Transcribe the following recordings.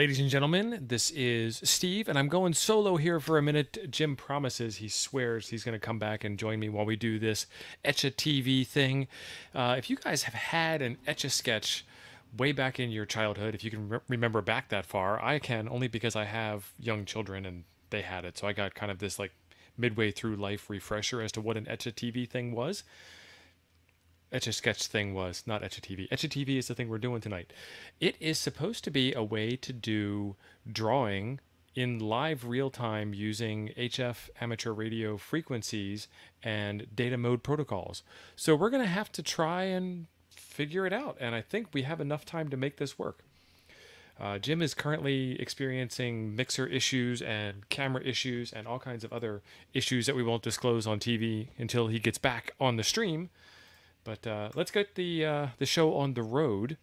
ladies and gentlemen. This is Steve, and I'm going solo here for a minute. Jim promises, he swears he's going to come back and join me while we do this Etch-A-TV thing. If you guys have had an Etch-A-Sketch way back in your childhood, if you can remember back that far, I can only because I have young children and they had it. So I got kind of this like midway through life refresher as to what an Etch-A-TV thing was. Etch-A-Sketch thing was, not Etch-A-TV. Etch-A-TV is the thing we're doing tonight. It is supposed to be a way to do drawing in live real time using HF amateur radio frequencies and data mode protocols. So we're going to have to try and figure it out. And I think we have enough time to make this work. Jim is currently experiencing mixer issues and camera issues and all kinds of other issues that we won't disclose on TV until he gets back on the stream. But let's get the show on the road.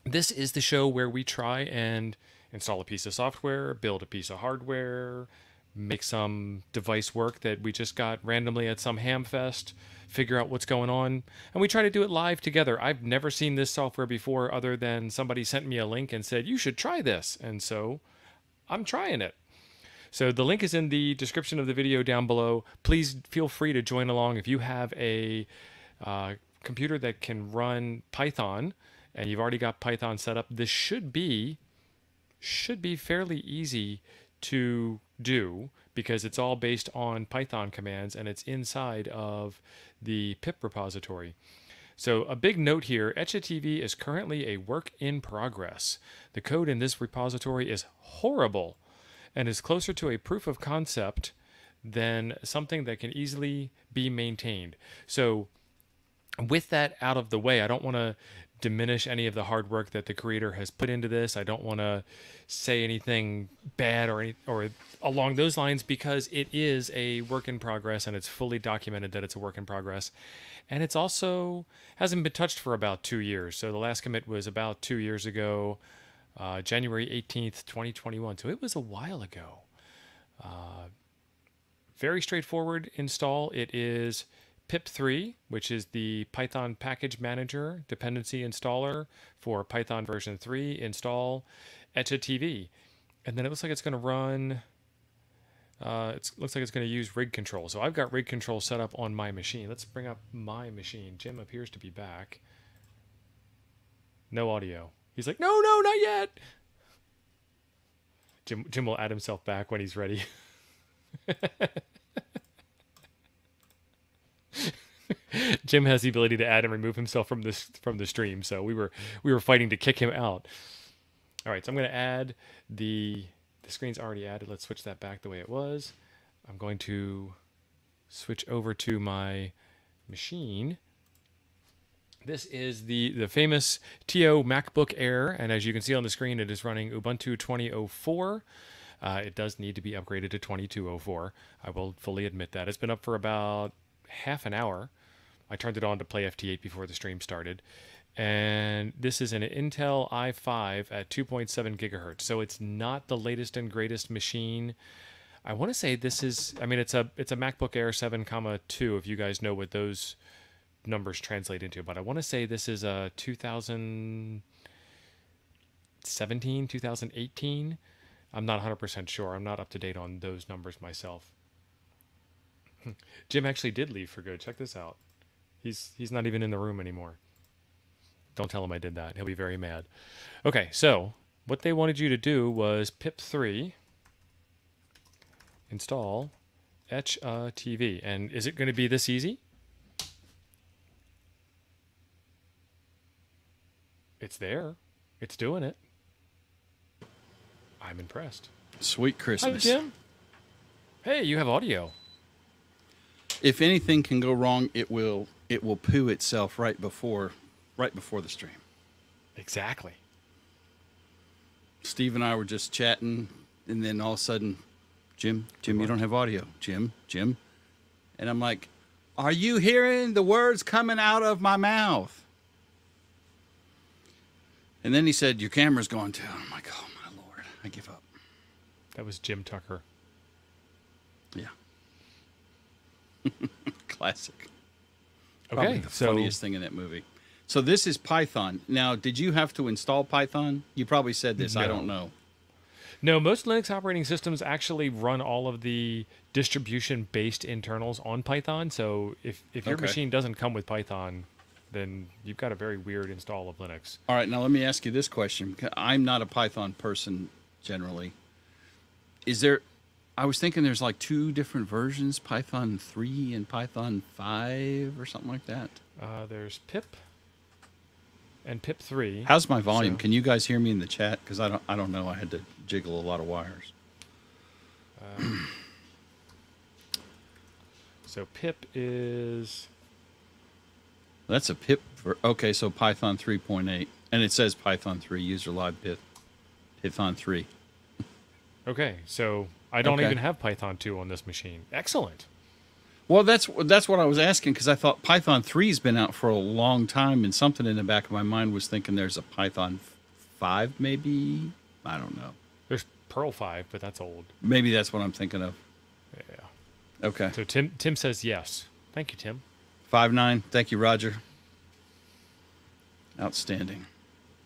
This is the show where we try and install a piece of software, build a piece of hardware, make some device work that we just got randomly at some ham fest, figure out what's going on, and we try to do it live together. I've never seen this software before other than somebody sent me a link and said, you should try this. And so I'm trying it. So the link is in the description of the video down below. Please feel free to join along if you have a computer that can run Python and you've already got Python set up. This should be fairly easy to do because it's all based on Python commands and it's inside of the pip repository. So a big note here, Etch-A-TV is currently a work in progress. The code in this repository is horrible and is closer to a proof of concept than something that can easily be maintained. So with that out of the way, I don't want to diminish any of the hard work that the creator has put into this. I don't want to say anything bad or along those lines because it is a work in progress and it's fully documented that it's a work in progress. And it's also hasn't been touched for about 2 years. So the last commit was about 2 years ago, January 18th, 2021. So it was a while ago. Very straightforward install. It is pip3, which is the Python package manager dependency installer for Python version 3, install Etch-A-TV. And then it looks like it's going to run, looks like it's going to use rig control. So I've got rig control set up on my machine. Let's bring up my machine. Jim appears to be back. No audio. He's like, no, not yet. Jim will add himself back when he's ready. Jim has the ability to add and remove himself from the stream, so we were fighting to kick him out. All right, so I'm going to add the screen's already added. Let's switch that back the way it was. I'm going to switch over to my machine. This is the famous TO MacBook Air, and as you can see on the screen, it is running Ubuntu 20.04. It does need to be upgraded to 22.04. I will fully admit that. It's been up for about half an hour. I turned it on to play FT8 before the stream started. And this is an Intel i5 at 2.7 gigahertz. So it's not the latest and greatest machine. I want to say this is, I mean, it's a MacBook Air 7,2 if you guys know what those numbers translate into. But I want to say this is a 2017, 2018. I'm not 100% sure. I'm not up to date on those numbers myself. Jim actually did leave for good. Check this out. He's not even in the room anymore. Don't tell him I did that. He'll be very mad. Okay, so what they wanted you to do was pip3 install Etch-A-TV. And is it going to be this easy? It's there. It's doing it. I'm impressed. Sweet Christmas. Hi, Jim. Hey, you have audio. If anything can go wrong, it will poo itself right before the stream. Exactly. Steve and I were just chatting, and then all of a sudden, Jim, you don't have audio. Jim. And I'm like, are you hearing the words coming out of my mouth? And then he said, your camera's going too. I'm like, oh my Lord, I give up. That was Jim Tucker. Yeah. Classic. Okay, Probably the funniest thing in that movie. So this is Python. Now, did you have to install Python? You probably said this. No. I don't know. No, most Linux operating systems actually run all of the distribution-based internals on Python. So if your Okay. machine doesn't come with Python, then you've got a very weird install of Linux. All right, now let me ask you this question. I'm not a Python person generally. Is there, I was thinking there's like two different versions, Python 3 and Python 5 or something like that. There's pip and pip 3. How's my volume? So- Can you guys hear me in the chat? Because I don't know. I had to jiggle a lot of wires. So pip is That's a pip. Okay, so Python 3.8. And it says Python 3, user live Python 3. okay. So I don't Okay. even have Python 2 on this machine. Excellent. Well, that's what I was asking, because I thought Python 3's been out for a long time, and something in the back of my mind was thinking there's a Python 5 maybe? I don't know. There's Perl 5, but that's old. Maybe that's what I'm thinking of. Yeah. Okay. So Tim says yes. Thank you, Tim. 5.9. Thank you, Roger. Outstanding.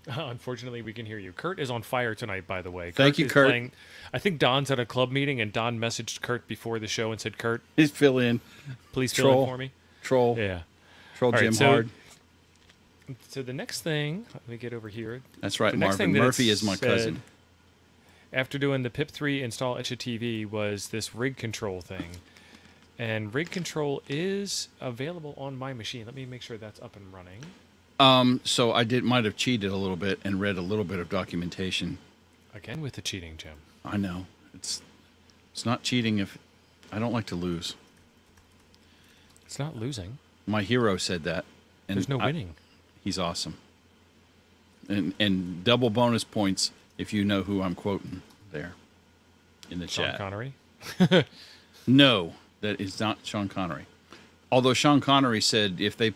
Unfortunately, we can hear you. Kurt is on fire tonight, by the way. Thank you, is Kurt. playing- I think Don's at a club meeting, and Don messaged Kurt before the show and said, "Kurt, He's fill in. please fill Troll. in for me." Troll. Yeah. Troll All right, Jim so- Hard. So the next thing, let me get over here. That's right, the next Marvin. thing that it Murphy is my said- cousin. After doing the pip3 install Etch-A-TV was this rig control thing. And rig control is available on my machine. Let me make sure that's up and running. So I might have cheated a little bit and read a little bit of documentation. Again with the cheating, Jim. I know. It's not cheating if I don't like to lose. It's not losing. My hero said that. And There's no winning. He's awesome. And double bonus points if you know who I'm quoting there in the Sean chat. Connery. No, that is not Sean Connery. Although Sean Connery said if they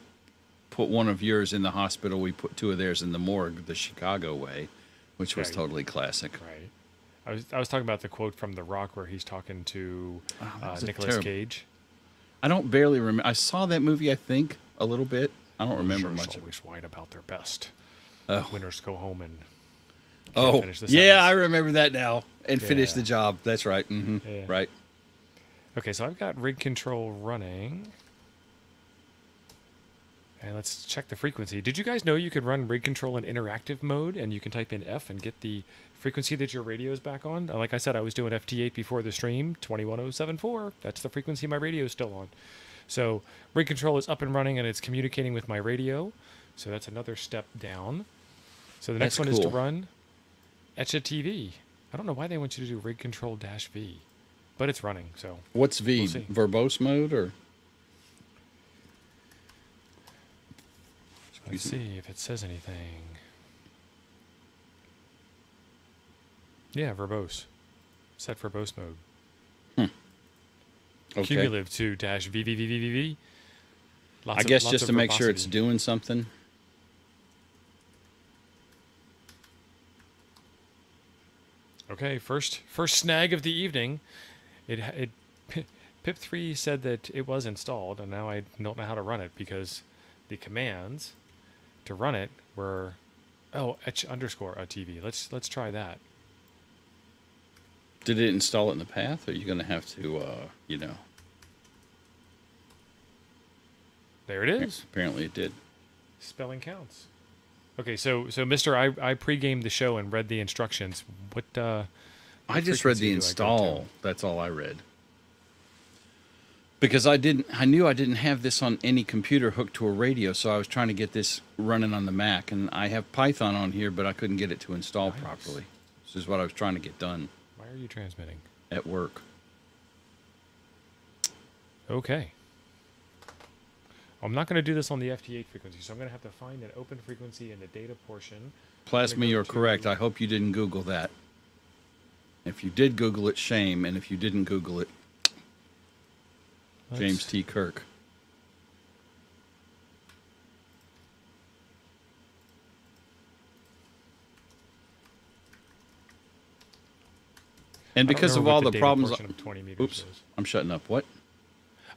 put one of yours in the hospital, we put two of theirs in the morgue, the Chicago way, which was Right. totally classic. Right. I was talking about the quote from The Rock where he's talking to that was a Nicolas terrible- Cage. I don't barely remember. I saw that movie, I think, a little bit. I don't remember Losers much of it. always whine about their best. Oh. Winners go home and Oh, finish the yeah, sentence. I remember that now. And finish Yeah. the job. That's right. Mm-hmm. Yeah. Right. Okay, so I've got rig control running. And let's check the frequency. Did you guys know you could run rig control in interactive mode and you can type in F and get the frequency that your radio is back on? Like I said, I was doing FT8 before the stream, 21074. That's the frequency my radio is still on. So rig control is up and running and it's communicating with my radio. So that's another step down. So the next That's one is to cool. run Etch-A-TV. I don't know why they want you to do rig control -V, but it's running, so. What's V? We'll see. Verbose mode or? Let's see if it says anything. Yeah, verbose. Set verbose mode. Okay. Cumulative to -VVVVVV. I guess just to make sure it's doing something. Okay, first snag of the evening. Pip3 said that it was installed, and now I don't know how to run it because the commands to run it were etch_TV. Let's try that. Did it install it in the path? Or are you going to have to, There it is. Apparently it did. Spelling counts. Okay, so Mister, I pre-gamed the show and read the instructions. What? I just read the install. That's all I read. Because I knew I didn't have this on any computer hooked to a radio, so I was trying to get this running on the Mac, and I have Python on here, but I couldn't get it to install Nice. properly. This is what I was trying to get done Why are you transmitting? at work. Okay. I'm not going to do this on the FT8 frequency, so I'm going to have to find an open frequency in the data portion. Plasma, go you're to- correct. I hope you didn't Google that. If you did Google it, shame. And if you didn't Google it, James T. Kirk. And I don't because of remember all what the data problems... portion of 20 meters Oops, is. I'm shutting up. What?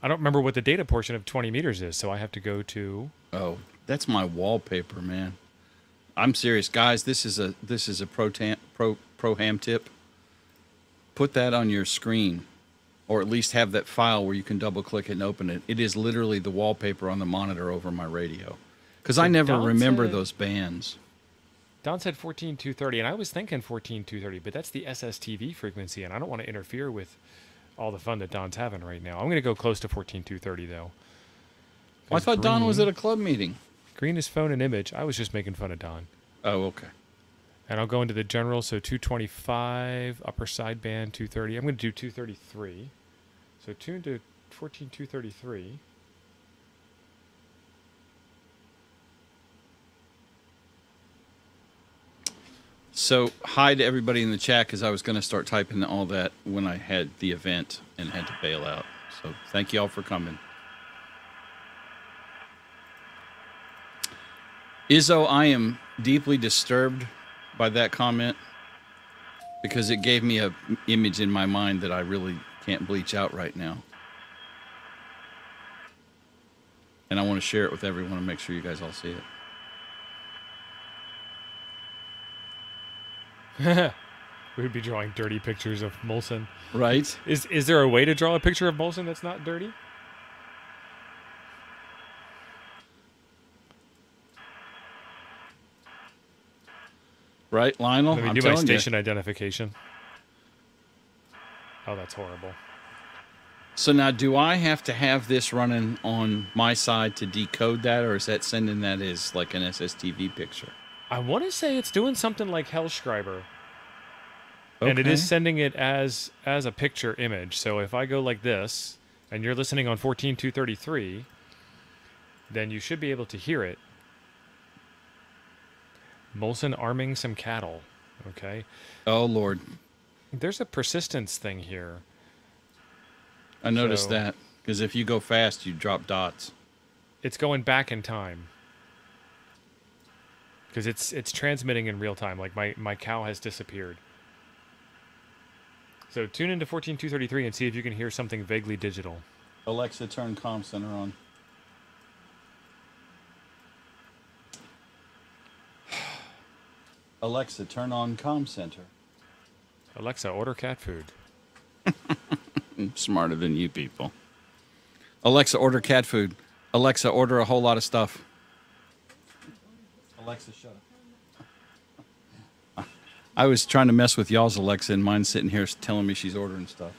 I don't remember what the data portion of 20 meters is, so I have to go to. Oh, that's my wallpaper, man. I'm serious, guys. This is a pro ham tip. put that on your screen, or at least have that file where you can double click it and open it. It is literally the wallpaper on the monitor over my radio. Because I never remember those bands. Don said 14230, and I was thinking 14230, but that's the SSTV frequency, and I don't want to interfere with all the fun that Don's having right now. I'm going to go close to 14230, though. Well, I thought Don was at a club meeting. Green is phone and image. I was just making fun of Don. Oh, okay. And I'll go into the general, so 225, upper sideband, 230. I'm going to do 233. So tune to 14233. So hi to everybody in the chat, because I was going to start typing all that when I had the event and had to bail out. So thank you all for coming. Izzo, I am deeply disturbed by that comment, because it gave me an image in my mind that I really can't bleach out right now. And I want to share it with everyone and make sure you guys all see it. We would be drawing dirty pictures of Molson. Right? Is there a way to draw a picture of Molson that's not dirty? Right, Lionel? Let me do my station identification. Oh, that's horrible. So now, do I have to have this running on my side to decode that, or is that sending that as like an SSTV picture? I want to say it's doing something like Hellschreiber. Okay. And it is sending it as a picture image. So if I go like this, and you're listening on 14233, then you should be able to hear it. Molson arming some cattle. Okay. Oh, Lord. There's a persistence thing here. I noticed that, because if you go fast, you drop dots. It's going back in time. Because it's transmitting in real time. Like my cow has disappeared. So tune into 14233 and see if you can hear something vaguely digital. Alexa, turn comm center on. Alexa, turn on comm center. Alexa, order cat food. I'm smarter than you people. Alexa, order cat food. Alexa, order a whole lot of stuff. Alexa, shut up. I was trying to mess with y'all's Alexa, and mine's sitting here telling me she's ordering stuff.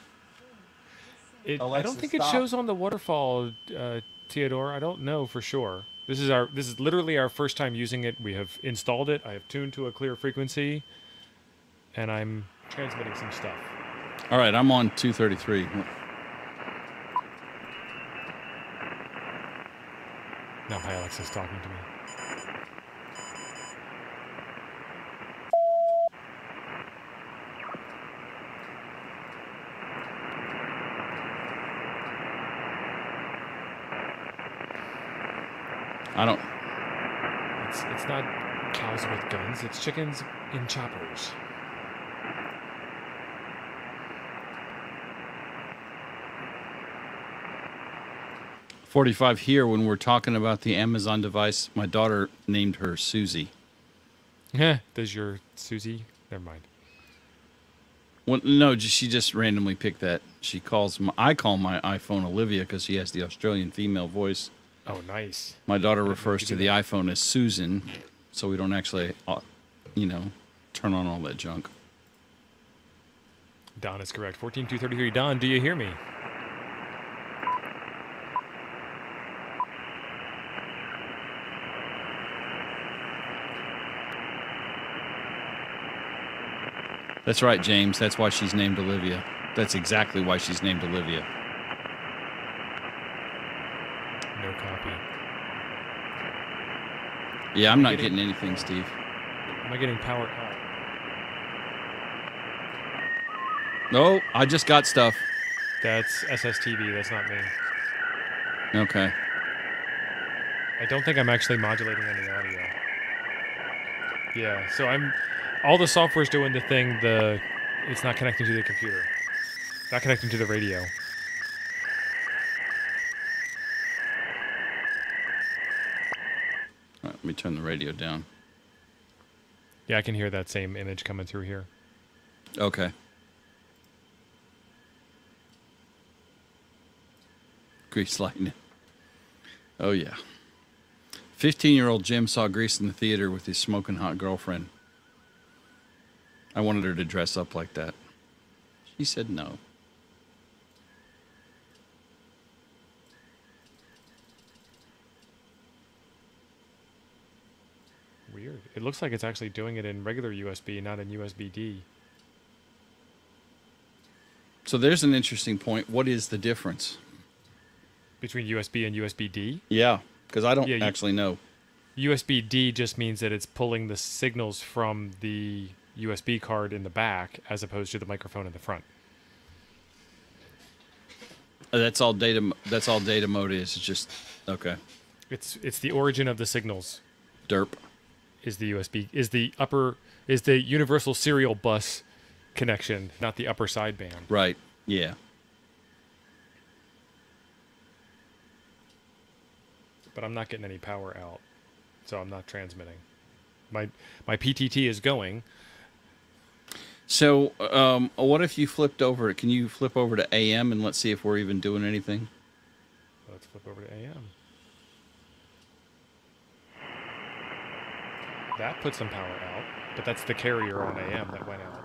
Alexa, I don't think it shows on the waterfall, Theodore. I don't know for sure. This is literally our first time using it. We have installed it. I have tuned to a clear frequency, and I'm transmitting some stuff. All right, I'm on 233. Now my Alexa's talking to me. I don't. It's not cows with guns. It's chickens in choppers. .45 here, when we're talking about the Amazon device, my daughter named her Susie. Yeah, does your Susie? Never mind. Well, no, she just randomly picked that. She calls I call my iPhone Olivia because she has the Australian female voice. Oh, nice. My daughter refers to the iPhone as Susan, so we don't actually, turn on all that junk. Don is correct. 14233. Don, do you hear me? That's right, James. That's why she's named Olivia. That's exactly why she's named Olivia. No copy. Yeah, I'm not getting anything, Steve. Am I getting power out? No, I just got stuff. That's SSTV. That's not me. Okay. I don't think I'm actually modulating any audio. Yeah, so all the software's doing the thing, it's not connecting to the computer. Not connecting to the radio. All right, let me turn the radio down. Yeah, I can hear that same image coming through here. Okay. Grease lightning. Oh, yeah. 15-year-old Jim saw Grease in the theater with his smoking hot girlfriend. I wanted her to dress up like that. She said no. Weird. It looks like it's actually doing it in regular USB, not in USB-D. So there's an interesting point. What is the difference? Between USB and USB-D? Yeah, because I don't Yeah, actually know. USB-D just means that it's pulling the signals from the USB card in the back as opposed to the microphone in the front. That's all data. That's all data mode is. It's just okay. It's the origin of the signals. Derp. Is the USB is the universal serial bus connection, not the upper sideband. Right. Yeah. But I'm not getting any power out, so I'm not transmitting. My PTT is going. So, what if you flipped over? Can you flip over to AM and let's see if we're even doing anything? Let's flip over to AM. That put some power out, but that's the carrier on AM that went out.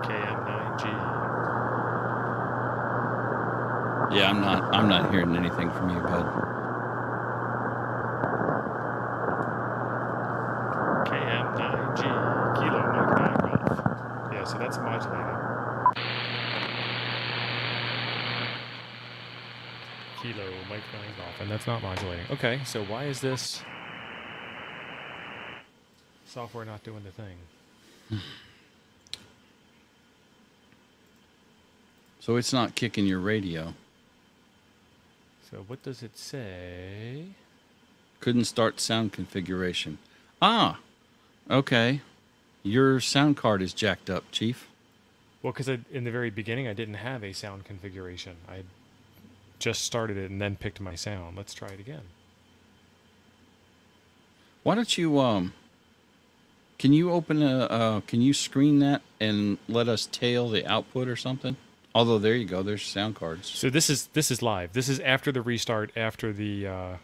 KM9G. Yeah, I'm not hearing anything from you, bud. KM9G. Kilo Mike 9 Golf. Yeah, so that's modulating. Kilo Mike 9 Golf, and that's not modulating. Okay, so why is this software not doing the thing? So it's not kicking your radio. So what does it say? Couldn't start sound configuration. Ah, okay. Your sound card is jacked up, Chief. Well, because in the very beginning, I didn't have a sound configuration. I just started it and then picked my sound. Let's try it again. Why don't you can you open can you screen that and let us tail the output or something? Although there you go, there's sound cards. So this is live. This is after the restart, after the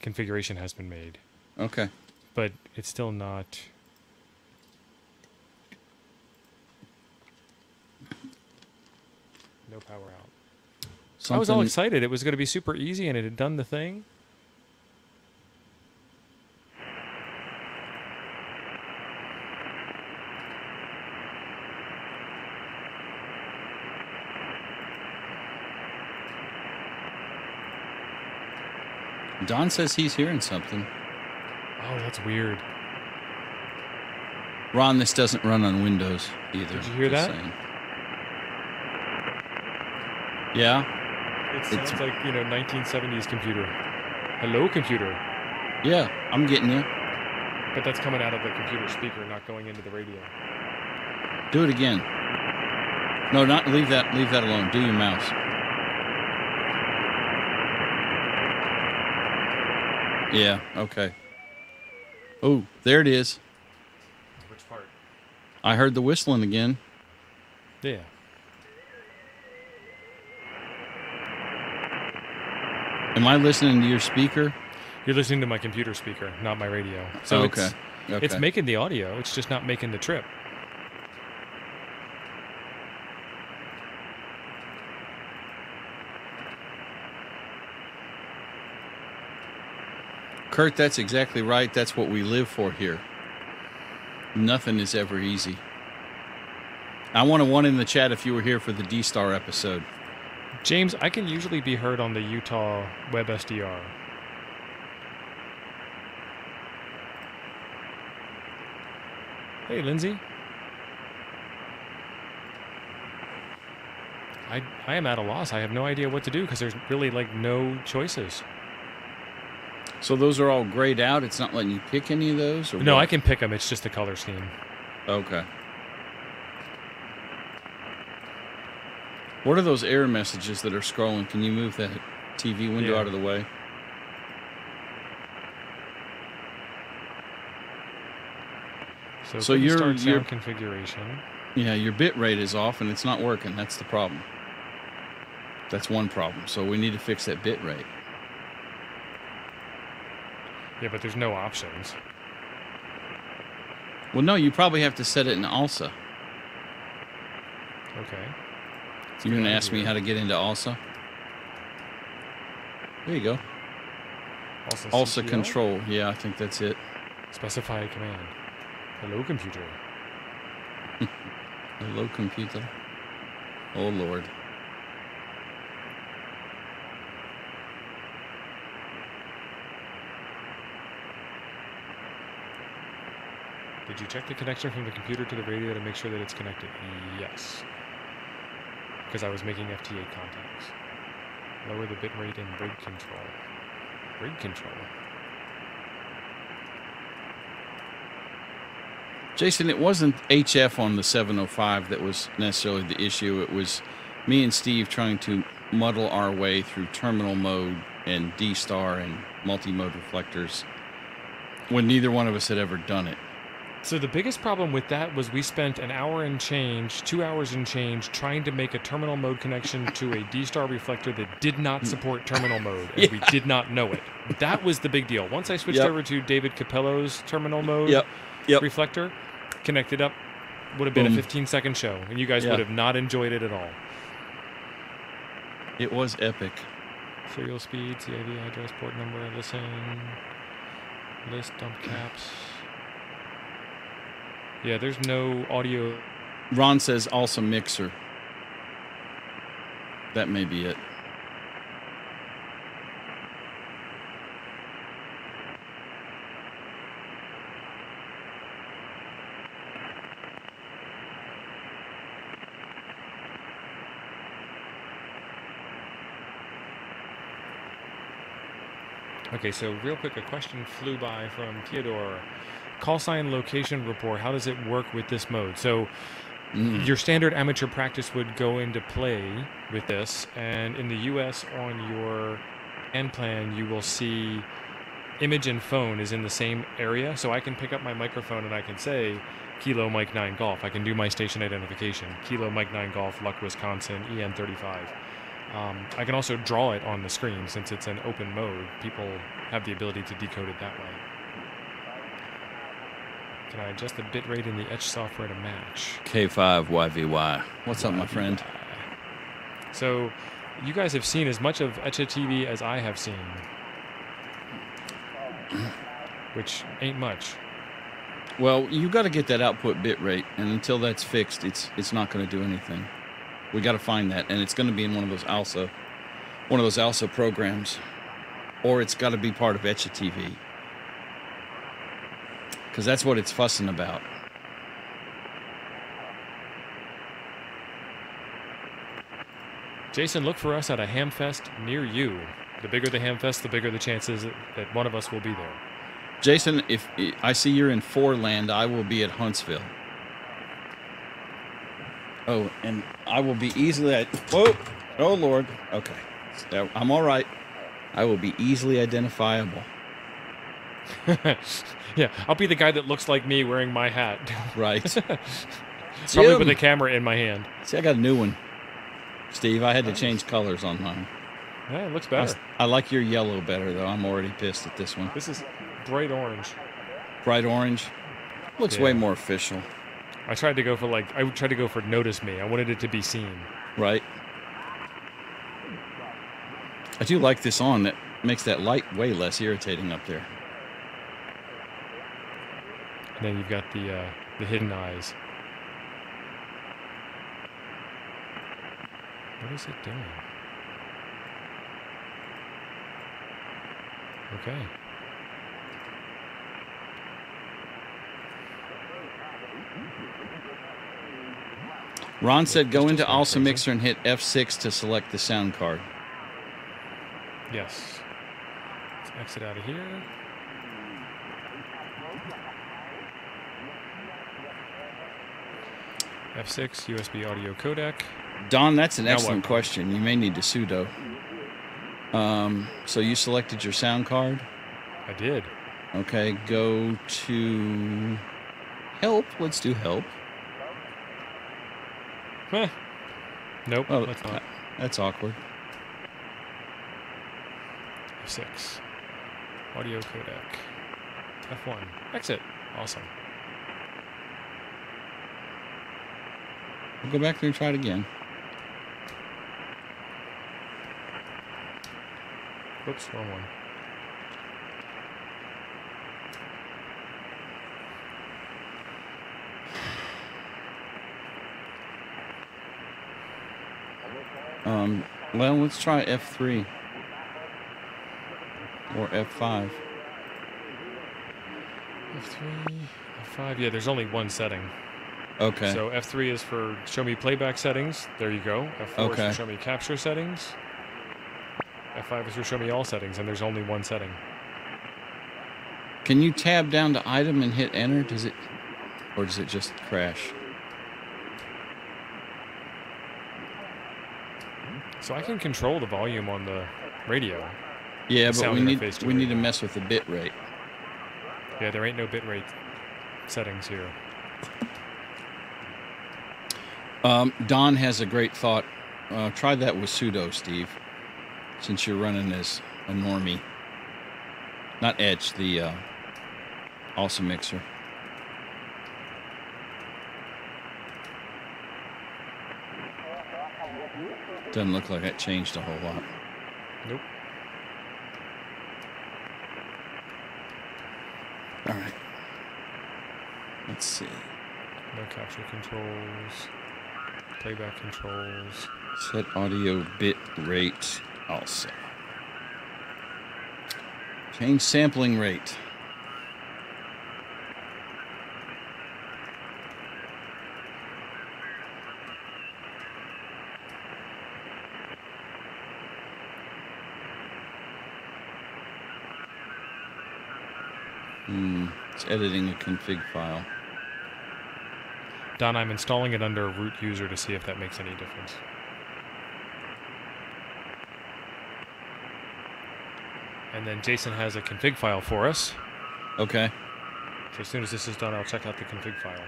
configuration has been made. Okay. But it's still not. No power out. I was all excited. It was going to be super easy, and it had done the thing. Don says he's hearing something. Oh, that's weird. Ron, this doesn't run on Windows either. Did you hear that? Saying. Yeah. It sounds like, 1970s computer. Hello, computer. Yeah, I'm getting you. But that's coming out of the computer speaker, not going into the radio. Do it again. No, not leave that alone. Do your mouse. Yeah, okay. Oh, there it is. Which part? I heard the whistling again. Yeah. Am I listening to your speaker? You're listening to my computer speaker, not my radio. So oh, okay. It's making the audio. It's just not making the trip. Kurt, that's exactly right. That's what we live for here. Nothing is ever easy. I want a 1 in the chat if you were here for the D-Star episode. James, I can usually be heard on the Utah Web SDR. Hey, Lindsay. I am at a loss. I have no idea what to do because there's really no choices. So those are all grayed out? It's not letting you pick any of those? Or no, what? I can pick them. It's just the color scheme. Okay. What are those error messages that are scrolling? Can you move that TV window out of the way? So your sound configuration. Yeah, your bit rate is off and it's not working. That's the problem. That's one problem. So we need to fix that bit rate. Yeah, but there's no options. Well, no, you probably have to set it in ALSA. Okay. You're going to ask me how to get into ALSA? There you go. ALSA control. Yeah, I think that's it. Specify a command. Hello, computer. Hello, computer. Oh, Lord. Did you check the connection from the computer to the radio to make sure that it's connected? Yes. Because I was making FT8 contacts. Lower the bitrate in brig control. Brig control. Jason, it wasn't HF on the 705 that was necessarily the issue. It was me and Steve trying to muddle our way through terminal mode and D-star and multi-mode reflectors when neither one of us had ever done it. So the biggest problem with that was we spent an hour and change, 2 hours and change, trying to make a terminal mode connection to a D-star reflector that did not support terminal mode, and we did not know it. That was the big deal. Once I switched over to David Capello's terminal mode reflector, connected up, would have been a 15-second show, and you guys would have not enjoyed it at all. It was epic. Serial speed, CIV address, port number, listen, list, dump caps. Yeah, there's no audio. Ron says also mixer. That may be it. Okay, so real quick, a question flew by from Theodore. Call sign location report, how does it work with this mode? So your standard amateur practice would go into play with this, and in the US on your end plan you will see image and phone is in the same area, so I can pick up my microphone and I can say Kilo Mike 9 Golf. I can do my station identification, Kilo Mike 9 Golf, Luck, Wisconsin, EN35. I can also draw it on the screen since it's an open mode. People have the ability to decode it that way. Can I adjust the bitrate in the Etch software to match? K5YVY. What's up, my friend? So, you guys have seen as much of Etch-A-TV as I have seen, which ain't much. Well, you got to get that output bitrate, and until that's fixed, it's not going to do anything. We got to find that, and it's going to be in one of those ALSA programs, or it's got to be part of Etch-A-TV. Because that's what it's fussing about. Jason, look for us at a hamfest near you. The bigger the hamfest, the bigger the chances that one of us will be there. Jason, if I see you're in Foreland, I will be at Huntsville. Oh, and I will be easily... Whoa! Oh, Lord. Okay. I'm all right. I will be easily identifiable. Yeah, I'll be the guy that looks like me wearing my hat. Right. Probably with a camera in my hand. See, I got a new one. Steve, I had to change colors on mine. Yeah, it looks better. I like your yellow better, though. I'm already pissed at this one. This is bright orange. Bright orange? Looks way more official. I tried to go for notice me. I wanted it to be seen. Right. I do like this on. That makes that light way less irritating up there. And then you've got the hidden eyes. What is it doing? Okay. Ron said go into ALSA Mixer and hit F6 to select the sound card. Yes. Let's exit out of here. F6, USB audio codec. Don, that's an excellent question. You may need to sudo. So you selected your sound card? I did. Okay, go to help. Let's do help. Eh. Nope, Oh, let's not. that's awkward. F6. Audio codec. F1. Exit. Awesome. We'll go back there and try it again. Oops, wrong one. Well, let's try F3 or F5. F3, F5. Yeah, there's only one setting. Okay. So F3 is for show me playback settings. There you go. F4 is for show me capture settings. F5 is for show me all settings, and there's only one setting. Can you tab down to item and hit enter? Or does it just crash? So I can control the volume on the radio. Yeah, but we need to mess with the bit rate. Yeah, there ain't no bit rate settings here. Don has a great thought. Try that with sudo, Steve, since you're running as a normie. Not Etch, the awesome mixer. Doesn't look like that changed a whole lot. Nope. All right. Let's see. No capture controls. Playback controls. Set audio bit rate also. Change sampling rate. It's editing a config file. Don, I'm installing it under root user to see if that makes any difference. And then Jason has a config file for us. Okay. So as soon as this is done, I'll check out the config file.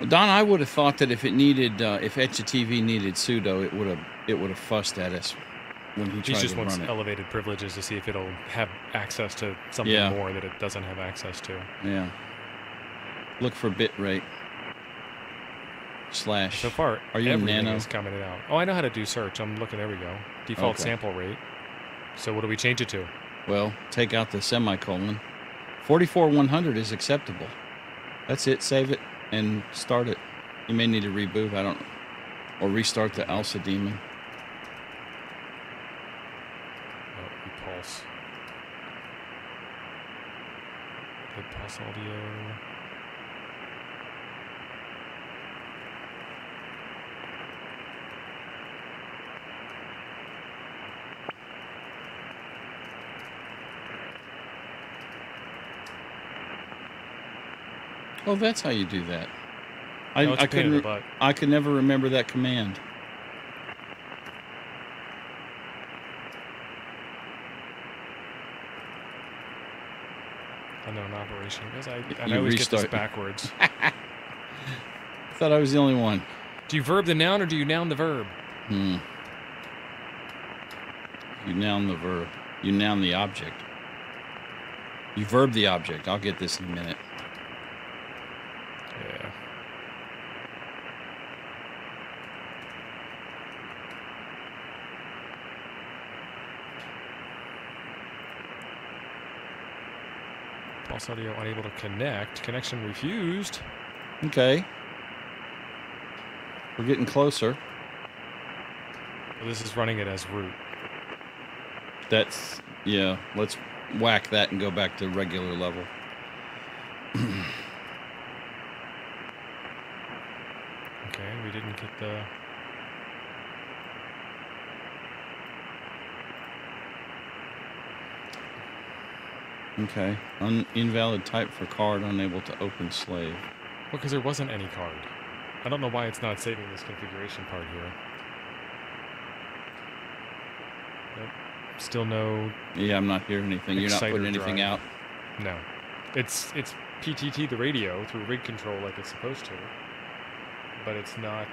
Don, I would have thought that if it needed, if Etch-A-TV needed sudo, it would have fussed at us when he tried to run it. He just wants elevated privileges to see if it'll have access to something more that it doesn't have access to. Yeah. Look for bit rate. Slash. So far, are you everything nano? is commented out. Oh, I know how to do search. I'm looking. There we go. Default sample rate. So what do we change it to? Well, take out the semicolon. 44,100 is acceptable. That's it. Save it and start it. You may need to reboot. I don't know. Or restart the ALSA daemon. Oh, repulse. Good pulse audio. Oh, that's how you do that. No, I could never remember that command. Unknown operation. Because I always get this backwards. I thought I was the only one. Do you verb the noun or do you noun the verb? You noun the verb. You noun the object. You verb the object. I'll get this in a minute. Yeah. Pulse audio unable to connect. Connection refused. Okay. We're getting closer. Well, this is running it as root. That's, yeah, let's whack that and go back to regular level. Okay, we didn't get the... Okay. Invalid type for card, unable to open slave. Well, because there wasn't any card. I don't know why it's not saving this configuration part here. Nope. Still no... Yeah, I'm not hearing anything. You're not putting anything drive. out? No. It's PTT the radio through rig control like it's supposed to. But it's not...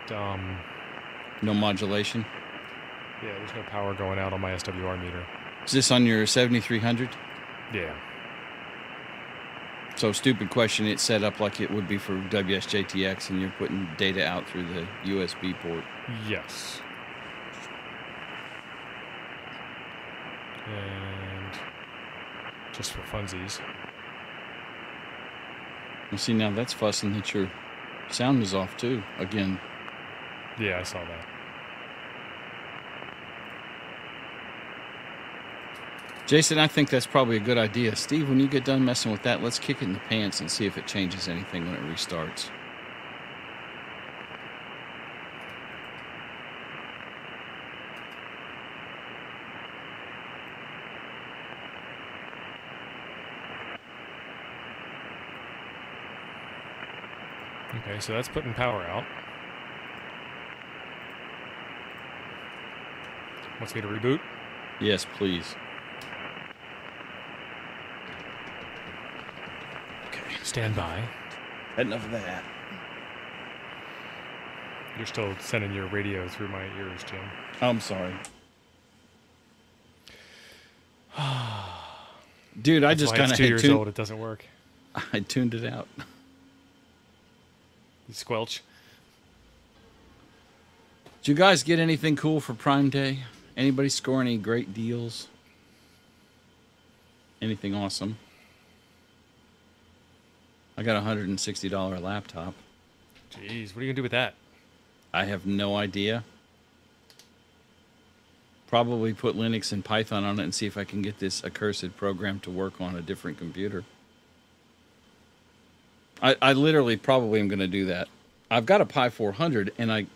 No modulation? Yeah, there's no power going out on my SWR meter. Is this on your 7300? Yeah. So, stupid question, it's set up like it would be for WSJTX, and you're putting data out through the USB port. Yes. And just for funsies. You see, now that's fussing that your sound is off, too, again. Yeah, I saw that. Jason, I think that's probably a good idea. Steve, when you get done messing with that, let's kick it in the pants and see if it changes anything when it restarts. Okay, so that's putting power out. Wants me to reboot? Yes, please. Stand by. Had enough of that. You're still sending your radio through my ears, Jim. I'm sorry. Dude, I just kind of 2 years old. It doesn't work. I tuned it out. You squelch. Did you guys get anything cool for Prime Day? Anybody score any great deals? Anything awesome? I got a $160 laptop. Jeez, what are you going to do with that? I have no idea. Probably put Linux and Python on it and see if I can get this accursed program to work on a different computer. I literally probably am going to do that. I've got a Pi 400, and I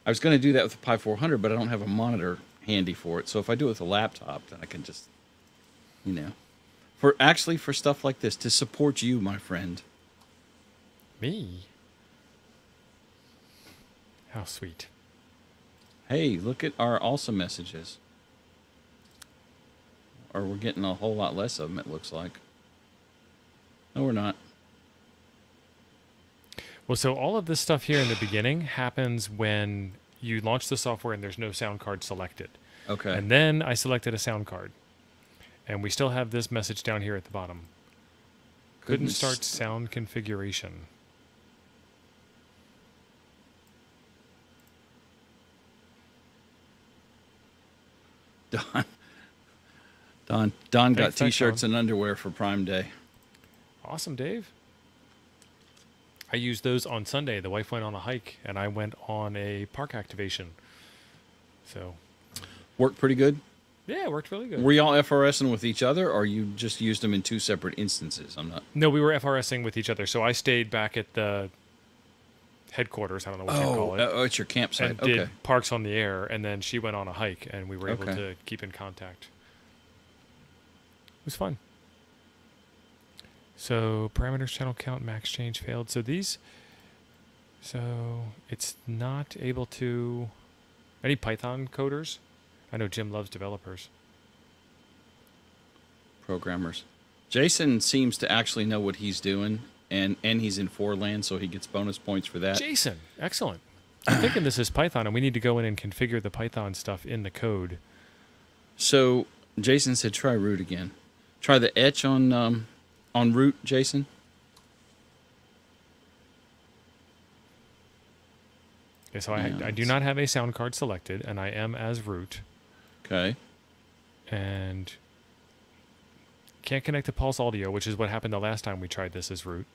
was going to do that with a Pi 400, but I don't have a monitor handy for it. So if I do it with a laptop, then I can just, you know, for stuff like this, to support you, my friend. Me? How sweet. Hey, look at our awesome messages. Or we're getting a whole lot less of them, it looks like. No, we're not. Well, so all of this stuff here in the beginning happens when you launch the software and there's no sound card selected. Okay. And then I selected a sound card. And we still have this message down here at the bottom. Couldn't start sound configuration. Don got t-shirts and underwear for Prime Day. Awesome, Dave. I used those on Sunday. The wife went on a hike, and I went on a park activation. So, worked pretty good? Yeah, it worked really good. Were y'all FRSing with each other, or you just used them in two separate instances? No, we were FRSing with each other. So I stayed back at the headquarters. I don't know what you call it. Oh, it's your campsite. And did Parks on the Air, and then she went on a hike, and we were able to keep in contact. It was fun. So parameters, channel count, max change failed. So it's not able to. Any Python coders? I know Jim loves developers. Programmers. Jason seems to actually know what he's doing, and he's in Forland, so he gets bonus points for that. Jason, excellent. I'm thinking this is Python, and we need to go in and configure the Python stuff in the code. So Jason said, try root again. Try the etch on root, Jason. Okay, so I do not have a sound card selected, and I am as root. Okay. And can't connect to Pulse Audio, which is what happened the last time we tried this as root.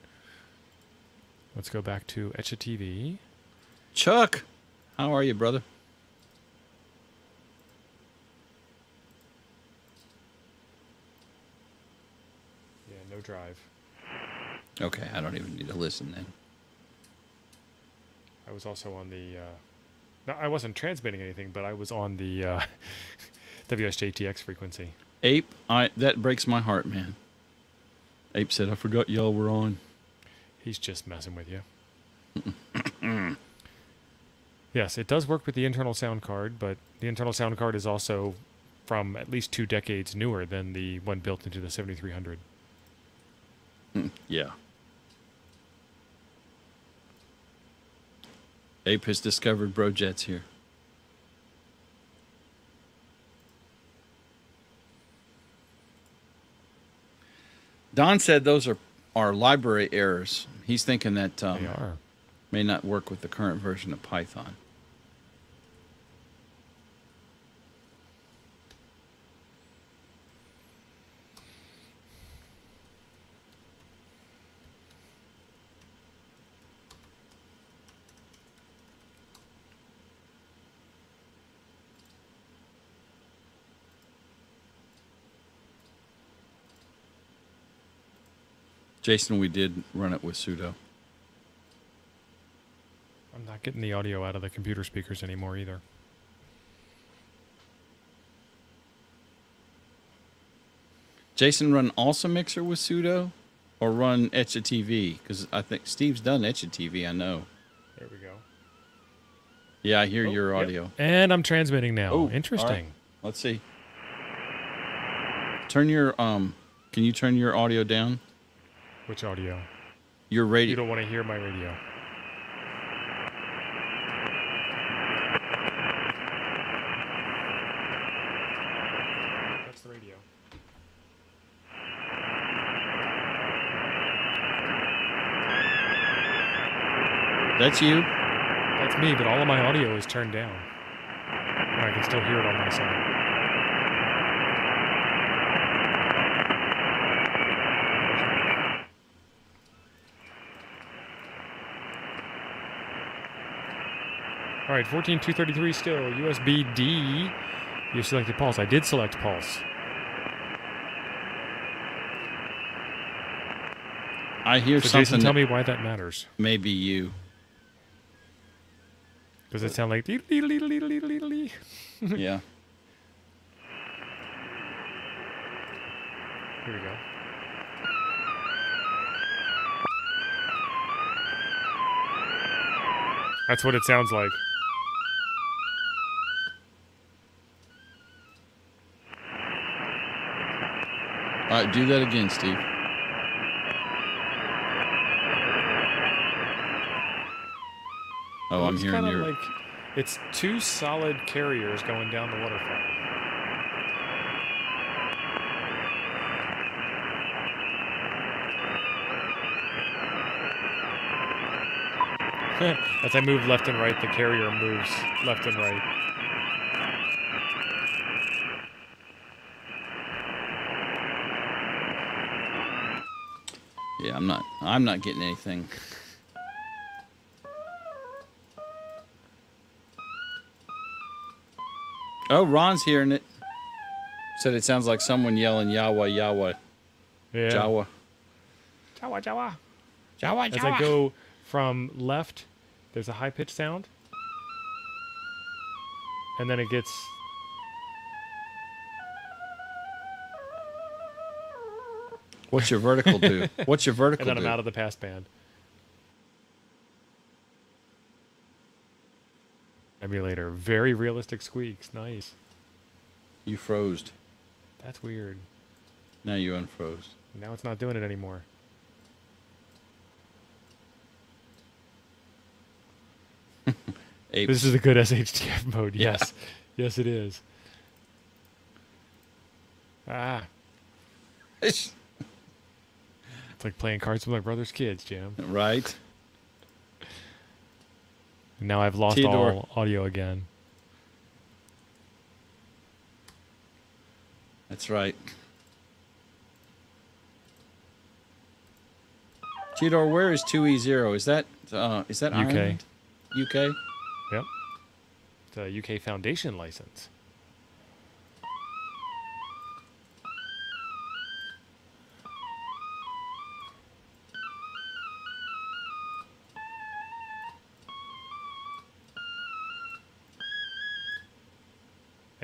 Let's go back to Etch-A-TV. Chuck, how are you, brother? Yeah, no drive. Okay, I don't even need to listen then. I was also on the. No, I wasn't transmitting anything, but I was on the WSJTX frequency. Ape, that breaks my heart, man. Ape said, "I forgot y'all were on." He's just messing with you. Yes, it does work with the internal sound card, but the internal sound card is also from at least 2 decades newer than the one built into the 7300. Yeah. Ape has discovered Brojets here. Don said those are library errors. He's thinking that They are. may not work with the current version of Python. Jason, we did run it with sudo. I'm not getting the audio out of the computer speakers anymore either. Jason, run also Mixer with sudo, or run Etch-A-TV? Because I think Steve's done Etch-A-TV, I know. There we go. Yeah, I hear your audio. Yep. And I'm transmitting now. Oh, Interesting. all right. Let's see. Turn your can you turn your audio down? Which audio? Your radio. You don't want to hear my radio. That's the radio. That's you? That's me, but all of my audio is turned down. And I can still hear it on my side. All right, 14233 still. USB D. You selected Pulse. I did select Pulse. I hear So something. Jason, tell me why that matters. Maybe you. Does it sound like dee dee dee dee dee dee dee? Yeah. Here we go. That's what it sounds like. All right, do that again, Steve. Oh, I'm It's hearing kinda your. like it's 2 solid carriers going down the waterfall. As I move left and right, the carrier moves left and right. Yeah, I'm not getting anything. Oh, Ron's hearing it. Said it sounds like someone yelling Yahweh, Yahweh, Yeah. Jawa. Jawa, Jawa. Jawa, As I go from left, there's a high-pitched sound. And then it gets... What's your vertical do? What's your vertical And then do? I'm out of the passband. Emulator. Very realistic squeaks. Nice. You froze. That's weird. Now you unfroze. Now it's not doing it anymore. Ape. This is a good SHTF mode. Yes. Yes, it is. Ah. It's like playing cards with my brother's kids, Jim. Right. Now I've lost Theodore. all audio again. That's right. Theodore, where is 2E0? Is that UK. Ireland? UK? Yep. It's a UK Foundation license.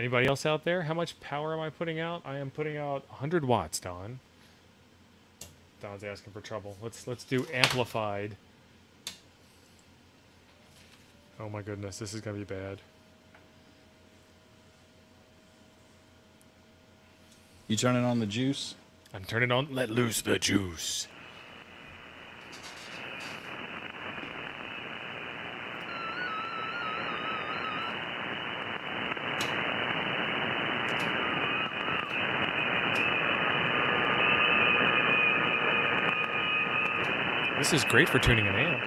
Anybody else out there? How much power am I putting out? I am putting out 100 watts, Don. Don's asking for trouble. Let's do amplified. Oh my goodness, this is gonna be bad. You turning on the juice? I'm turning on. Let loose the juice. This is great for tuning an amp.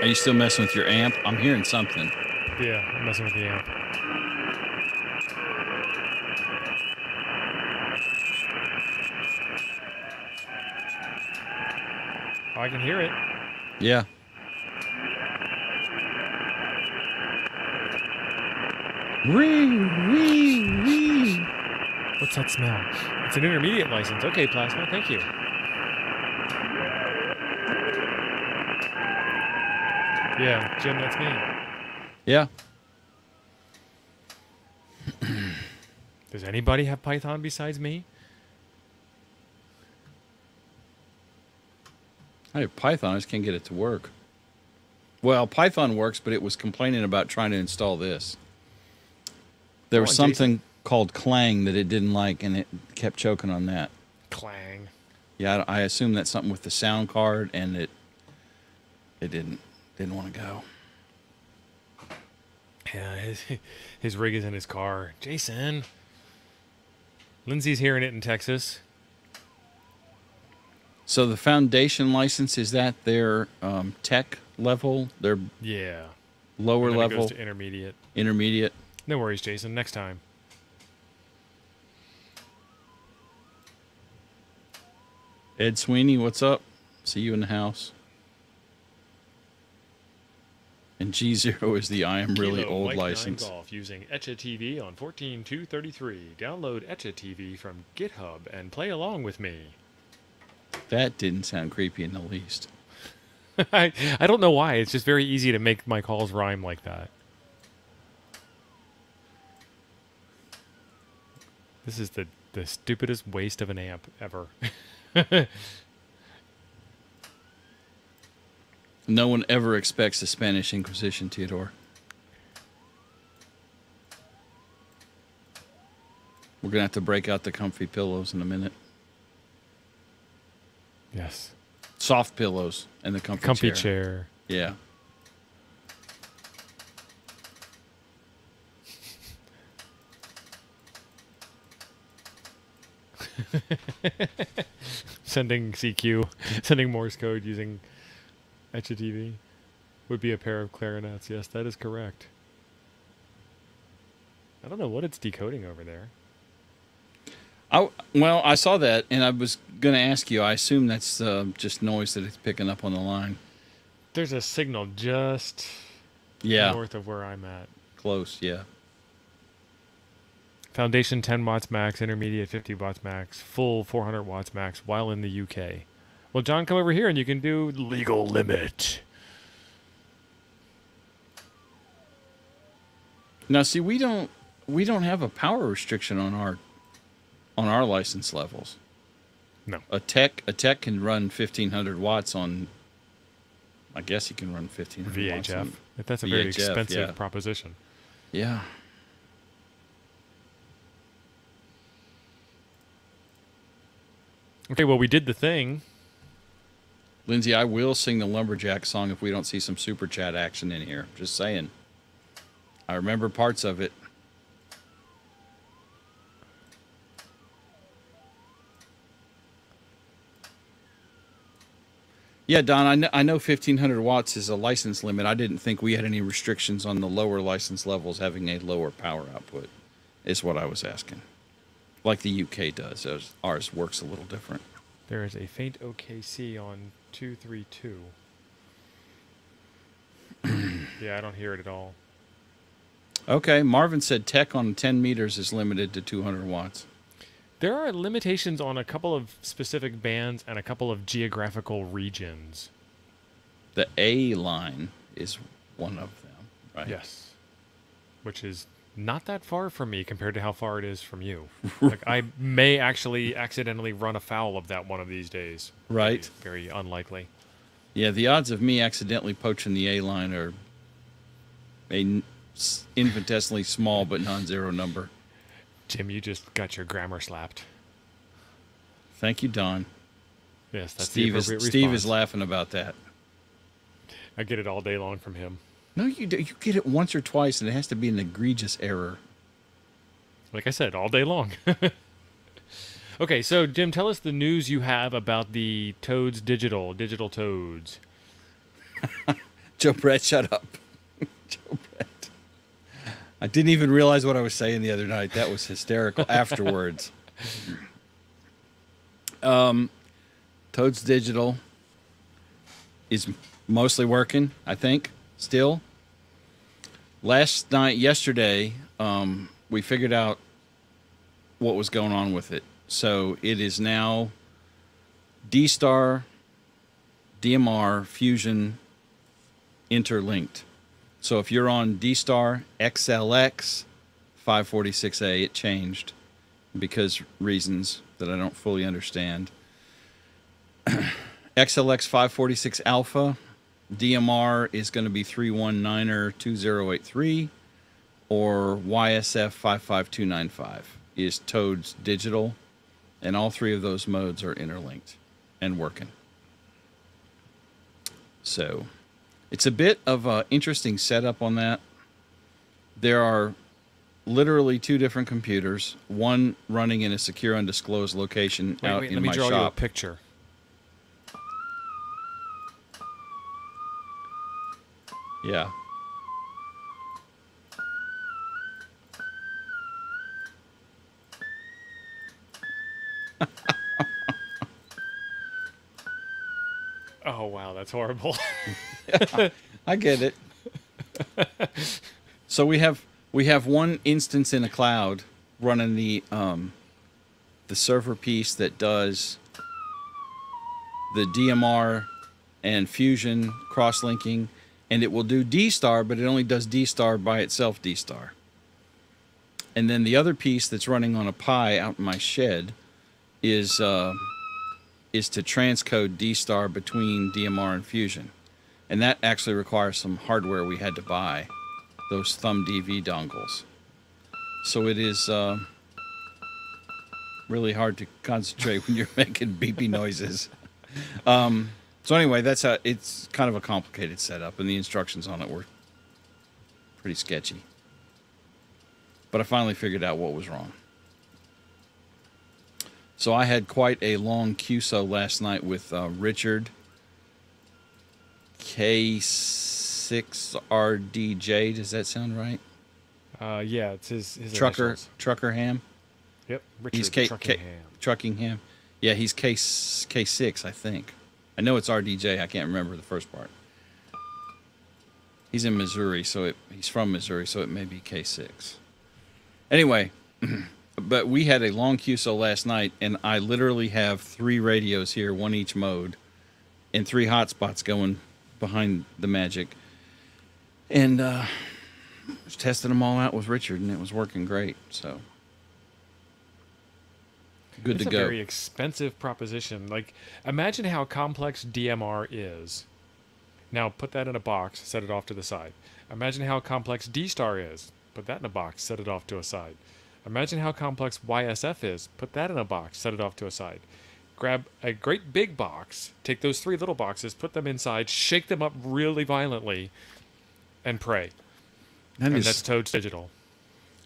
Are you still messing with your amp? I'm hearing something. Yeah, I'm messing with the amp. Oh, I can hear it. Yeah. Wee. What's that smell? It's an intermediate license. Okay, Plasma, thank you. Yeah, Jim, that's me. Yeah. Does anybody have Python besides me? I have Python. I just can't get it to work. Well, Python works, but it was complaining about trying to install this. There was something called Clang that it didn't like, and it kept choking on that. Clang. Yeah, I assume that's something with the sound card, and it didn't want to go. Yeah, his rig is in his car. Jason. Lindsay's hearing it in Texas. So the foundation license, is that their tech level? Their lower level? It goes to intermediate. Intermediate? No worries, Jason. Next time. Ed Sweeney, what's up? See you in the house. And G0 is the I am really Kilo old Mike license. 9 Golf using Etch-A-TV on 14233. Download Etch-A-TV from GitHub and play along with me. That didn't sound creepy in the least. I don't know why. It's just very easy to make my calls rhyme like that. This is the stupidest waste of an amp ever. No one ever expects the Spanish Inquisition, Theodore. We're going to have to break out the comfy pillows in a minute. Yes. Soft pillows and the comfy chair. Yeah. Sending CQ, sending Morse code using Etch-A-TV would be a pair of clarinets. Yes, that is correct. I don't know what it's decoding over there. Well, I saw that, and I was going to ask you. I assume that's just noise that it's picking up on the line. There's a signal just north of where I'm at. Close, yeah. Foundation 10 watts max, intermediate 50 watts max, full 400 watts max while in the UK. Well, John, come over here and you can do legal limit. Now, see, we don't have a power restriction on our license levels. No. A tech can run 1500 watts on. I guess he can run 1500 watts VHF. on That's a very expensive proposition. Yeah. Okay, well, we did the thing. Lindsay, I will sing the Lumberjack song if we don't see some super chat action in here. Just saying. I remember parts of it. Yeah, Don, I know 1,500 watts is a license limit. I didn't think we had any restrictions on the lower license levels having a lower power output, is what I was asking. Like the UK does. Ours works a little different. There is a faint OKC on 232. Yeah, I don't hear it at all. Okay, Marvin said tech on 10 meters is limited to 200 watts. There are limitations on a couple of specific bands and a couple of geographical regions. The A line is one of them, right? Yes. Which is not that far from me compared to how far it is from you. Like, I may actually accidentally run afoul of that one of these days. Right. Very unlikely. Yeah, the odds of me accidentally poaching the A line are infinitesimally small but non-zero number. Jim, you just got your grammar slapped. Thank you, Don. Yes, that's Steve the is appropriate Steve response. is laughing about that. I get it all day long from him. No, you do. You get it once or twice, and it has to be an egregious error. Like I said, all day long. Okay, so Jim, tell us the news you have about the Toads digital Toads. Joe Brett, shut up. Joe Brett. I didn't even realize what I was saying the other night. That was hysterical afterwards. Toads Digital is mostly working, I think, still. Yesterday, we figured out what was going on with it. So it is now D-Star, DMR, Fusion, interlinked. So if you're on D-Star XLX 546A, it changed because reasons that I don't fully understand. XLX 546 Alpha, DMR is going to be 319er 2083, or YSF 55295 is Toads Digital, and all three of those modes are interlinked and working. So it's a bit of an interesting setup on that. There are literally two different computers, one running in a secure undisclosed location out in my shop. Let me draw you a picture. Yeah. Oh wow, that's horrible. I get it. So we have one instance in a cloud running the server piece that does the DMR and Fusion cross-linking, and it will do D-Star, but it only does D-Star by itself, D-Star. And then the other piece that's running on a Pi out in my shed is to transcode D-Star between DMR and Fusion. And that actually requires some hardware we had to buy, those thumb DV dongles. So it is really hard to concentrate when you're making beepy noises. So anyway, it's kind of a complicated setup, and the instructions on it were pretty sketchy. But I finally figured out what was wrong. So I had quite a long QSO last night with Richard K6RDJ. Does that sound right? Yeah, it's his Trucker Ham. Yep, Richard He's Truckingham. Yeah, he's K6, I think. I know it's RDJ. I can't remember the first part. He's in Missouri, he's from Missouri, so it may be K6. Anyway, but we had a long QSO last night, and I literally have 3 radios here, one each mode, and 3 hotspots going behind the Magic. And was testing them all out with Richard, and it was working great. So good to go. It's a very expensive proposition. Like, imagine how complex DMR is. Now put that in a box, set it off to the side. Imagine how complex D-Star is. Put that in a box, set it off to a side. Imagine how complex YSF is. Put that in a box, set it off to a side. Grab a great big box, take those 3 little boxes, put them inside, shake them up really violently, and pray. That's Toads Digital.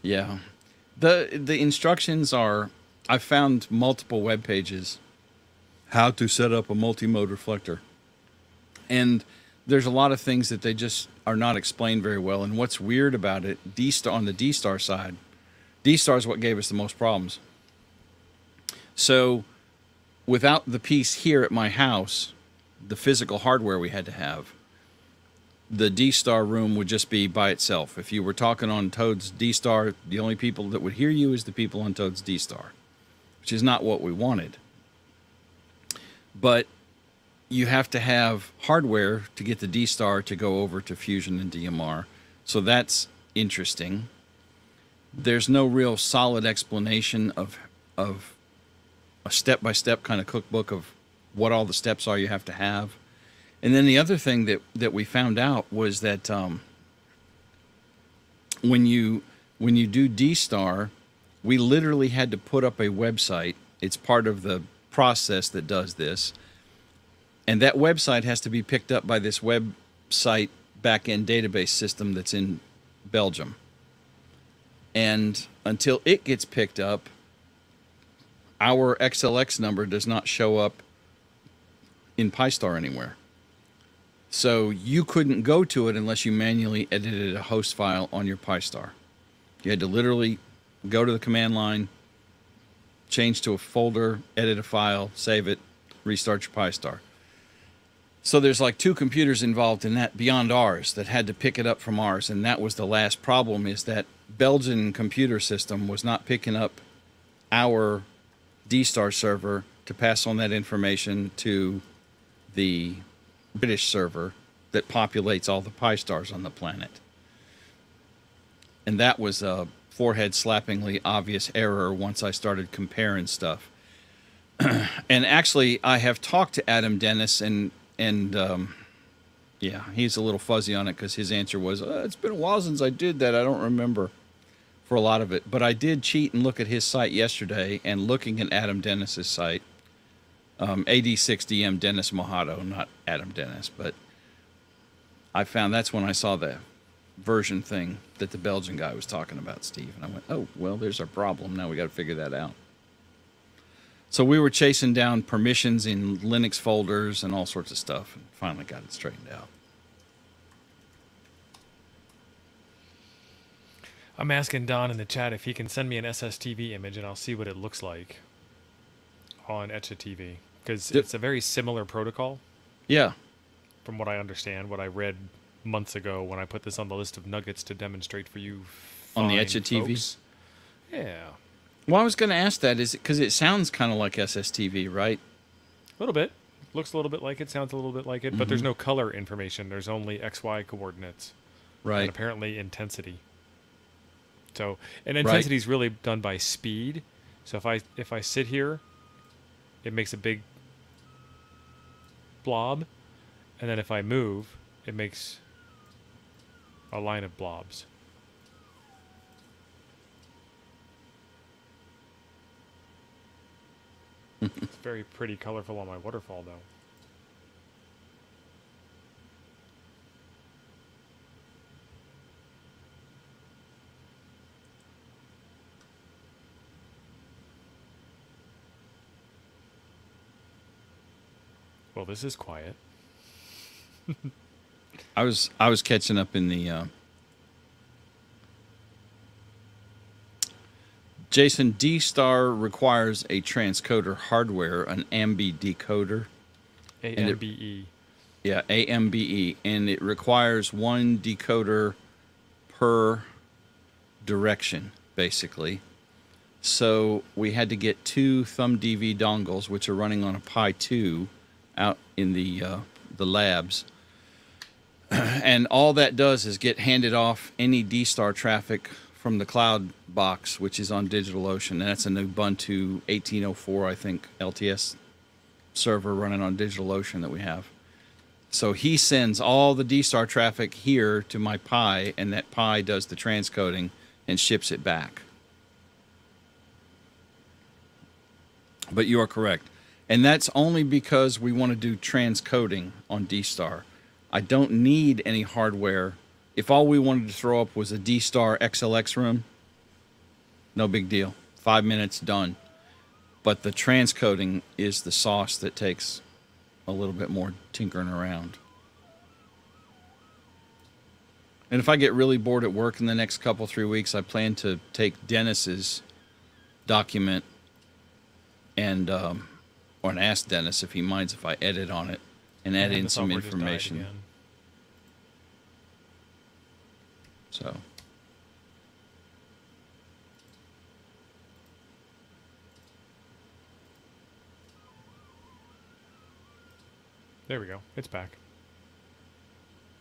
Yeah. The instructions are, I found multiple web pages how to set up a multi-mode reflector. And there's a lot of things that they just are not explained very well. And what's weird about it, on the D-Star side, D-Star is what gave us the most problems. So without the piece here at my house, the physical hardware we had to have, the D-Star room would just be by itself. If you were talking on Toad's D-Star, the only people that would hear you is the people on Toad's D-Star, which is not what we wanted. But you have to have hardware to get the D-Star to go over to Fusion and DMR. So that's interesting. There's no real solid explanation of a step-by-step kind of cookbook of what all the steps are you have to have. And then the other thing that we found out was that when you do D-Star, we literally had to put up a website. It's part of the process that does this. And that website has to be picked up by this website back-end database system that's in Belgium. And until it gets picked up, our XLX number does not show up in PyStar anywhere. So you couldn't go to it unless you manually edited a host file on your PyStar. You had to literally go to the command line, change to a folder, edit a file, save it, restart your PyStar. So there's like 2 computers involved in that beyond ours that had to pick it up from ours. And that was the last problem, is that Belgian computer system was not picking up our D-Star server to pass on that information to the British server that populates all the PyStars on the planet. And that was a forehead-slappingly obvious error once I started comparing stuff. And actually, I have talked to Adam Dennis, and yeah, he's a little fuzzy on it because his answer was, it's been a while since I did that. I don't remember for a lot of it. But I did cheat and look at his site yesterday, and looking at Adam Dennis's site, AD6DM Dennis Mojado, not Adam Dennis, but I found that's when I saw the version thing that the Belgian guy was talking about, Steve. And I went, oh, well, there's our problem. Now we got to figure that out. So we were chasing down permissions in Linux folders and all sorts of stuff, and finally got it straightened out. I'm asking Don in the chat if he can send me an SSTV image, and I'll see what it looks like on Etch-A-TV, because it's a very similar protocol. Yeah. From what I understand, what I read months ago when I put this on the list of nuggets to demonstrate for you on the Etch-A-TV. Yeah. Well, I was going to ask that, is it because it sounds kind of like SSTV, right? A little bit. Looks a little bit like it, sounds a little bit like it, but there's no color information. There's only XY coordinates. Right. And apparently intensity. So, and intensity is really done by speed. So if I sit here, it makes a big blob, and then if I move, it makes a line of blobs. It's very pretty, colorful on my waterfall, though. Well, this is quiet. I was catching up in the Jason, D-Star requires a transcoder hardware, an AMBE decoder. AMBE. Yeah, AMBE, and it requires 1 decoder per direction, basically. So we had to get 2 thumb DV dongles, which are running on a Pi 2, out in the labs. And all that does is get handed off any D-Star traffic from the cloud box, which is on DigitalOcean. And that's an Ubuntu 1804, I think, LTS server running on DigitalOcean that we have. So he sends all the D-Star traffic here to my Pi, and that Pi does the transcoding and ships it back. But you are correct. And that's only because we want to do transcoding on D-Star. I don't need any hardware. If all we wanted to throw up was a D-Star XLX room, no big deal. 5 minutes, done. But the transcoding is the sauce that takes a little bit more tinkering around. And if I get really bored at work in the next 3 weeks, I plan to take Dennis's document and ask Dennis if he minds if I edit on it and add in some information. So There we go. It's back.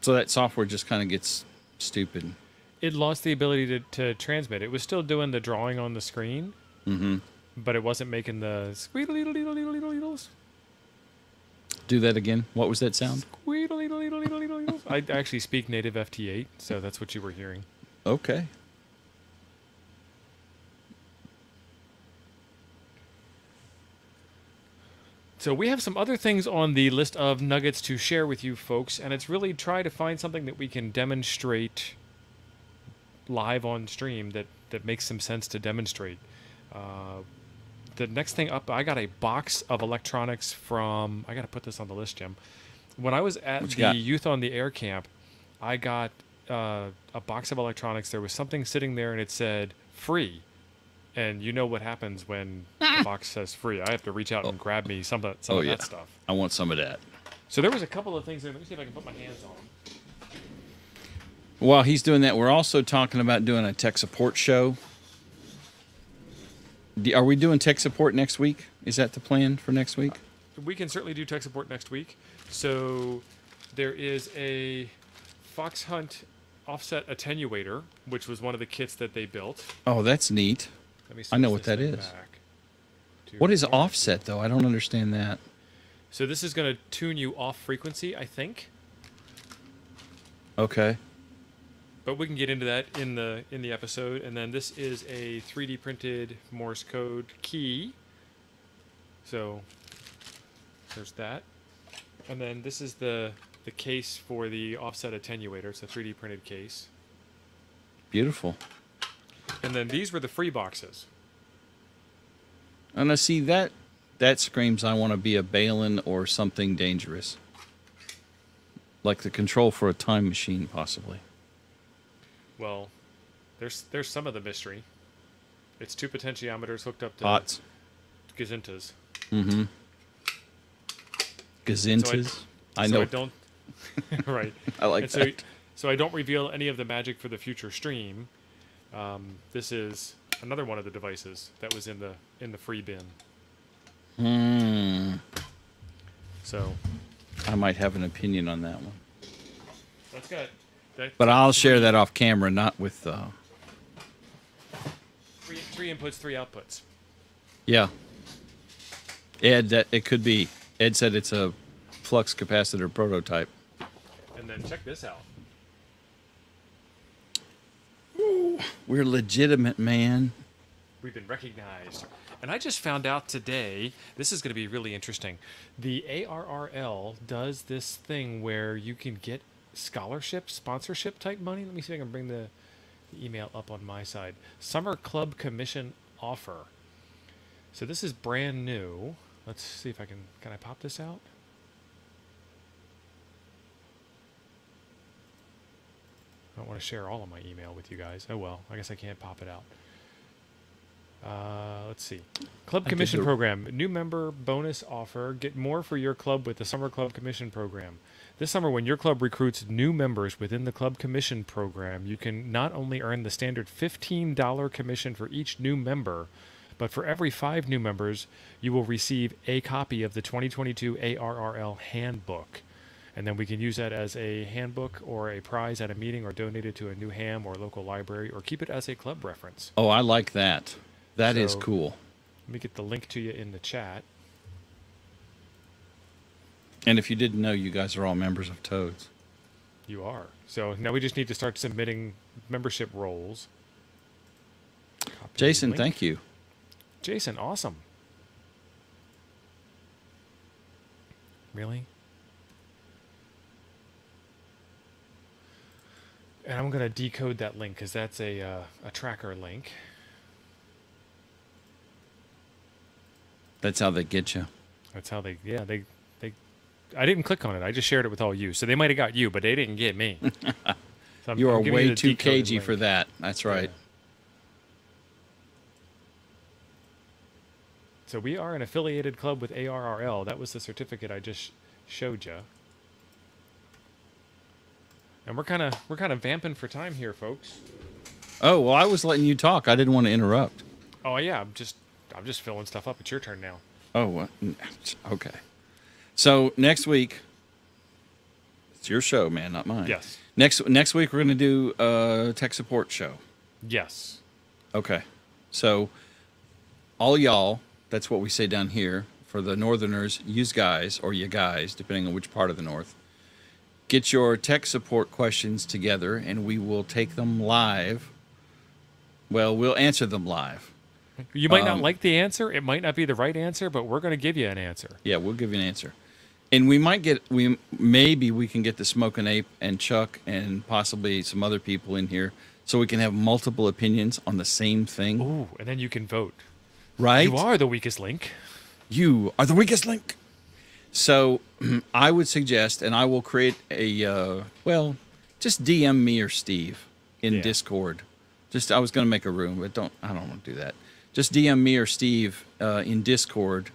so that software just kind of gets stupid. It lost the ability to transmit. It was still doing the drawing on the screen, but it wasn't making the squeedle-leedle-leedle-leedle-leedles. Do that again. What was that sound? Squeedle-leedle-leedle-leedle-leedles. I actually speak native FT8, so that's what you were hearing. Okay. So we have some other things on the list of nuggets to share with you folks, and it's really try to find something that we can demonstrate live on stream that makes some sense to demonstrate. The next thing up, I got a box of electronics from, I got to put this on the list, Jim. When I was at the Youth on the Air camp, I got a box of electronics. There was something sitting there and it said free. And you know what happens when the box says free. I have to reach out and grab me some of that stuff. I want some of that. So there was a couple of things there. Let me see if I can put my hands on them. While he's doing that, we're also talking about doing a tech support show. Are we doing tech support next week? Is that the plan for next week? We can certainly do tech support next week. So there is a Fox Hunt offset attenuator, which was one of the kits that they built. Oh, that's neat. Let me I know what that is. What is offset, though? I don't understand that. So this is going to tune you off frequency, I think. Okay. But we can get into that in the episode. And then this is a 3D printed Morse code key. So there's that. And then this is the case for the offset attenuator. It's a 3D printed case. Beautiful. And then these were the free boxes. And I see that screams I want to be a Balin or something dangerous. Like the control for a time machine, possibly. Well, there's some of the mystery. It's two potentiometers hooked up to Pots. gazintas. Mm-hmm. Gazintas? So I know. I don't. Right. I like that. So I don't reveal any of the magic for the future stream. This is another one of the devices that was in the free bin. So I might have an opinion on that one. that's got. But I'll share that off camera, not with. Three inputs, three outputs. Yeah. Ed, that it could be. Ed said it's a flux capacitor prototype. And then check this out. Ooh, we're legitimate, man. We've been recognized. And I just found out today, this is going to be really interesting. The ARRL does this thing where you can get scholarship, sponsorship type money. Let me see if I can bring the email up on my side. Summer Club Commission offer. So this is brand new. Let's see if I can I pop this out? I don't want to share all of my email with you guys. Oh well, I guess I can't pop it out. Let's see. Club Commission Program. New member bonus offer. Get more for your club with the Summer Club Commission Program. This summer, when your club recruits new members within the Club Commission Program, you can not only earn the standard $15 commission for each new member, but for every 5 new members, you will receive a copy of the 2022 ARRL Handbook. And then we can use that as a handbook or a prize at a meeting or donate it to a new ham or local library or keep it as a club reference. Oh, I like that. That is cool. Let me get the link to you in the chat. And if you didn't know, you guys are all members of Toads. You are. So now we just need to start submitting membership roles. Copy Jason, link. thank you. Jason, awesome. Really? And I'm going to decode that link because that's a tracker link. That's how they get you. That's how they I didn't click on it. I just shared it with all you. So they might have got you, but they didn't get me. So You are I'm giving way the too decoded cagey link. for that. That's right. Yeah. So we are an affiliated club with ARRL. That was the certificate I just showed you. And we're kind of vamping for time here, folks. Oh, well, I was letting you talk. I didn't want to interrupt. Oh yeah, I'm just filling stuff up. It's your turn now. Oh, okay. So next week, it's your show, man, not mine. Yes. Next week we're going to do a tech support show. Yes. Okay. So all y'all, that's what we say down here for the Northerners, you guys, depending on which part of the North. Get your tech support questions together, and we will take them live. Well, we'll answer them live. You might not like the answer. It might not be the right answer, but we're going to give you an answer. Yeah, we'll give you an answer. And maybe we can get the Smoking Ape and Chuck and possibly some other people in here so we can have multiple opinions on the same thing. Ooh, and then you can vote. Right? You are the weakest link. You are the weakest link. So I would suggest, and I will create just DM me or Steve in Discord. I was going to make a room, but I don't want to do that. Just DM me or Steve in Discord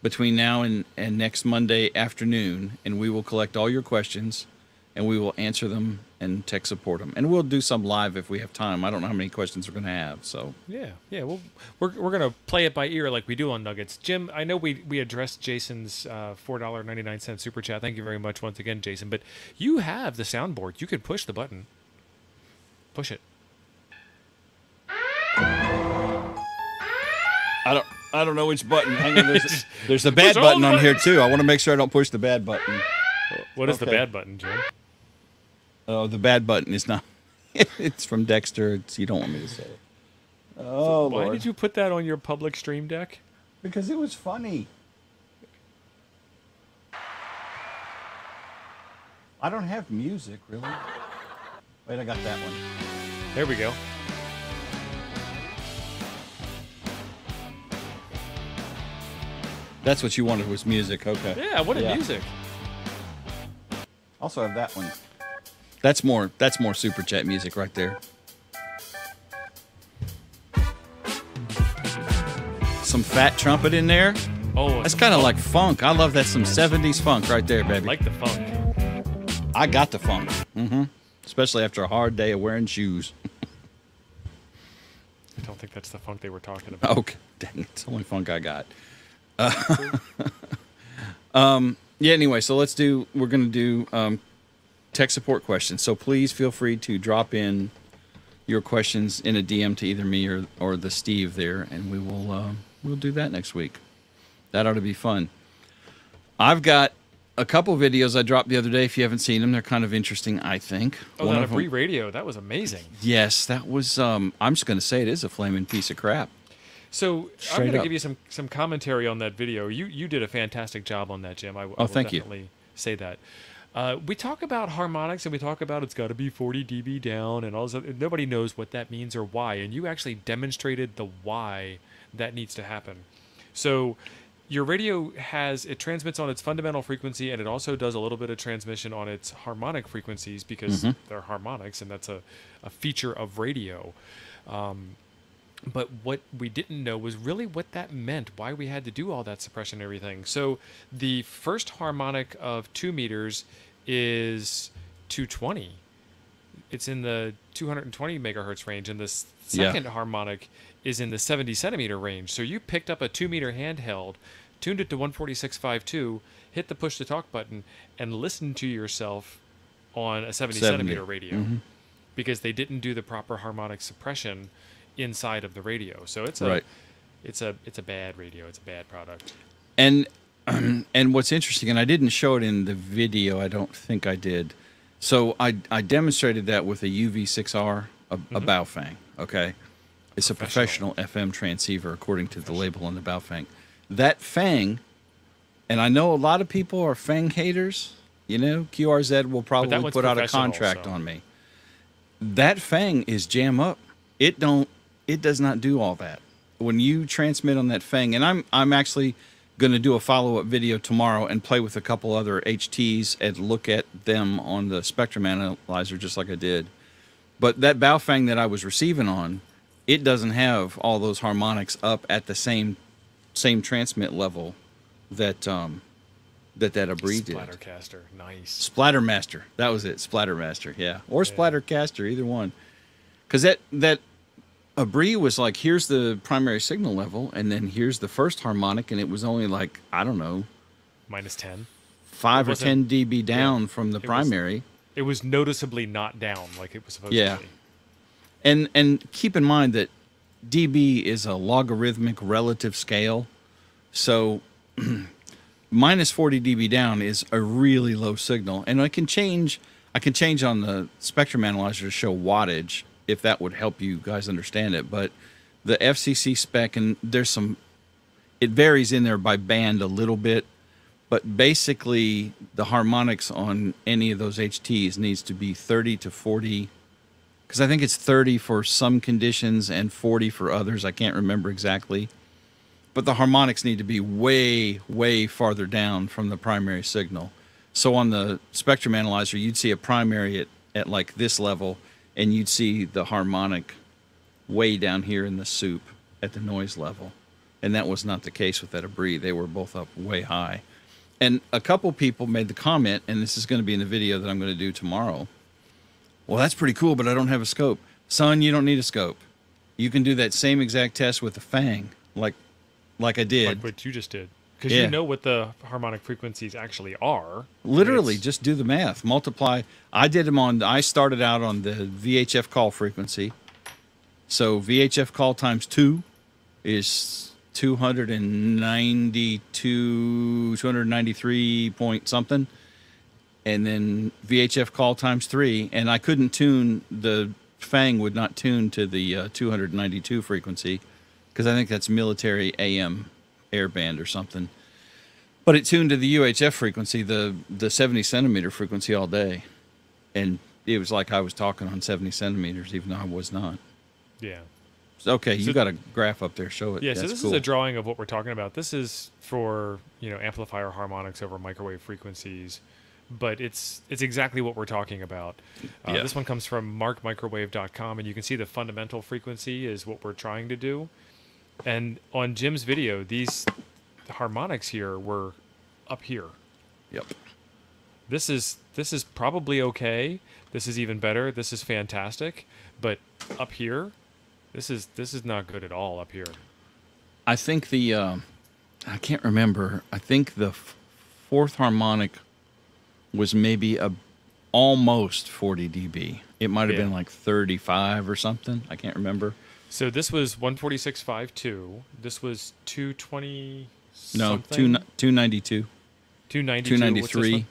between now and next Monday afternoon, and we will collect all your questions, and we will answer them and tech support them. And we'll do some live if we have time. I don't know how many questions we're going to have. So yeah. Well, we're going to play it by ear like we do on Nuggets. Jim, I know we addressed Jason's $4.99 super chat. Thank you very much once again, Jason. But you have the soundboard. You can push the button. Push it. I don't know which button. Hang on, there's a bad button on here too. I want to make sure I don't push the bad button. What is the bad button, Jim? Oh, the bad button is not. It's from Dexter. You don't want me to say it. Oh, Why Lord. did you put that on your public stream deck? Because it was funny. I don't have music, really. Wait, I got that one. There we go. That's what you wanted was music. Okay. Yeah, I wanted music. Also have that one. That's more super chat music right there. Some fat trumpet in there. Oh, that's kind of like funk. I love that. Some 70s funk right there, baby. I like the funk. I got the funk. Mm-hmm. Especially after a hard day of wearing shoes. I don't think that's the funk they were talking about. Okay. Dang, it's the only funk I got. Yeah, anyway, so we're going to do tech support questions. So please feel free to drop in your questions in a DM to either me or the Steve there, and we'll do that next week. That ought to be fun. I've got a couple videos I dropped the other day. If you haven't seen them, they're kind of interesting, I think. Oh, that Free Radio, that was amazing. Yes, that was, I'm just going to say it is a flaming piece of crap. So I'm going to give you some commentary on that video. You did a fantastic job on that, Jim. I will definitely say that. We talk about harmonics, and we talk about it's got to be 40 dB down, and all this. Nobody knows what that means or why, and you actually demonstrated the why that needs to happen. So your radio it transmits on its fundamental frequency, and it also does a little bit of transmission on its harmonic frequencies because they're harmonics, and that's a feature of radio. But what we didn't know was really what that meant, why we had to do all that suppression and everything. So the first harmonic of 2 meters is 220. It's in the 220 megahertz range, and the second harmonic is in the 70 centimeter range. So you picked up a 2 meter handheld, tuned it to 146.52, hit the push to talk button, and listened to yourself on a 70 centimeter radio because they didn't do the proper harmonic suppression inside of the radio. So it's a bad radio. It's a bad product. And what's interesting, and I didn't show it in the video, I don't think I did. So I demonstrated that with a UV6R, a Baofeng, okay? It's a professional FM transceiver according to the label on the Baofeng. That Fang, and I know a lot of people are Fang haters, QRZ will probably put out a contract on me. That Fang is jam up. It does not do all that. When you transmit on that Fang, and I'm actually going to do a follow-up video tomorrow and play with a couple other HTs and look at them on the spectrum analyzer just like I did. But that Baofeng that I was receiving on, it doesn't have all those harmonics up at the same transmit level that that Abri did. Splattercaster, nice. Splattermaster, that was it. Splattermaster, yeah, or Splattercaster, either one. Because that Abri was like, here's the primary signal level, and then here's the first harmonic, and it was only like, I don't know, minus 10, 5 or 10 dB down from the primary. It was noticeably not down like it was supposed to be. And keep in mind that dB is a logarithmic relative scale, so minus 40 dB down is a really low signal. And I can change on the spectrum analyzer to show wattage if that would help you guys understand it. But the FCC spec, and it varies in there by band a little bit, but basically the harmonics on any of those HTs needs to be 30 to 40. Because I think it's 30 for some conditions and 40 for others. I can't remember exactly. But the harmonics need to be way, way farther down from the primary signal. So on the spectrum analyzer, you'd see a primary at like this level, and you'd see the harmonic way down here in the soup at the noise level. And that was not the case with that Abri. They were both up way high. And a couple people made the comment, and this is going to be in the video that I'm going to do tomorrow. Well, that's pretty cool, but I don't have a scope. Son, you don't need a scope. You can do that same exact test with a Fang, like I did. Like what you just did. Because you know what the harmonic frequencies actually are. Literally, just do the math. Multiply. I started out on the VHF call frequency. So VHF call times 2 is 293 point something. And then VHF call times 3, and I couldn't tune, the Fang would not tune to the 292 frequency, because I think that's military AM airband or something. But it tuned to the UHF frequency, the 70 centimeter frequency all day. And it was like I was talking on 70 centimeters, even though I was not. Yeah. Okay, you got a graph up there. Show it. Yeah, so this is a drawing of what we're talking about. This is for, amplifier harmonics over microwave frequencies. But it's exactly what we're talking about. This one comes from markmicrowave.com, and you can see the fundamental frequency is what we're trying to do. And on Jim's video, these harmonics here were up here. Yep. This is probably okay. This is even better. This is fantastic. But up here, this is not good at all up here. I think I can't remember. I think the fourth harmonic was maybe almost 40 dB. It might have been like 35 or something. I can't remember. So this was 146.52. This was 220 No, something? 292. 292. 293.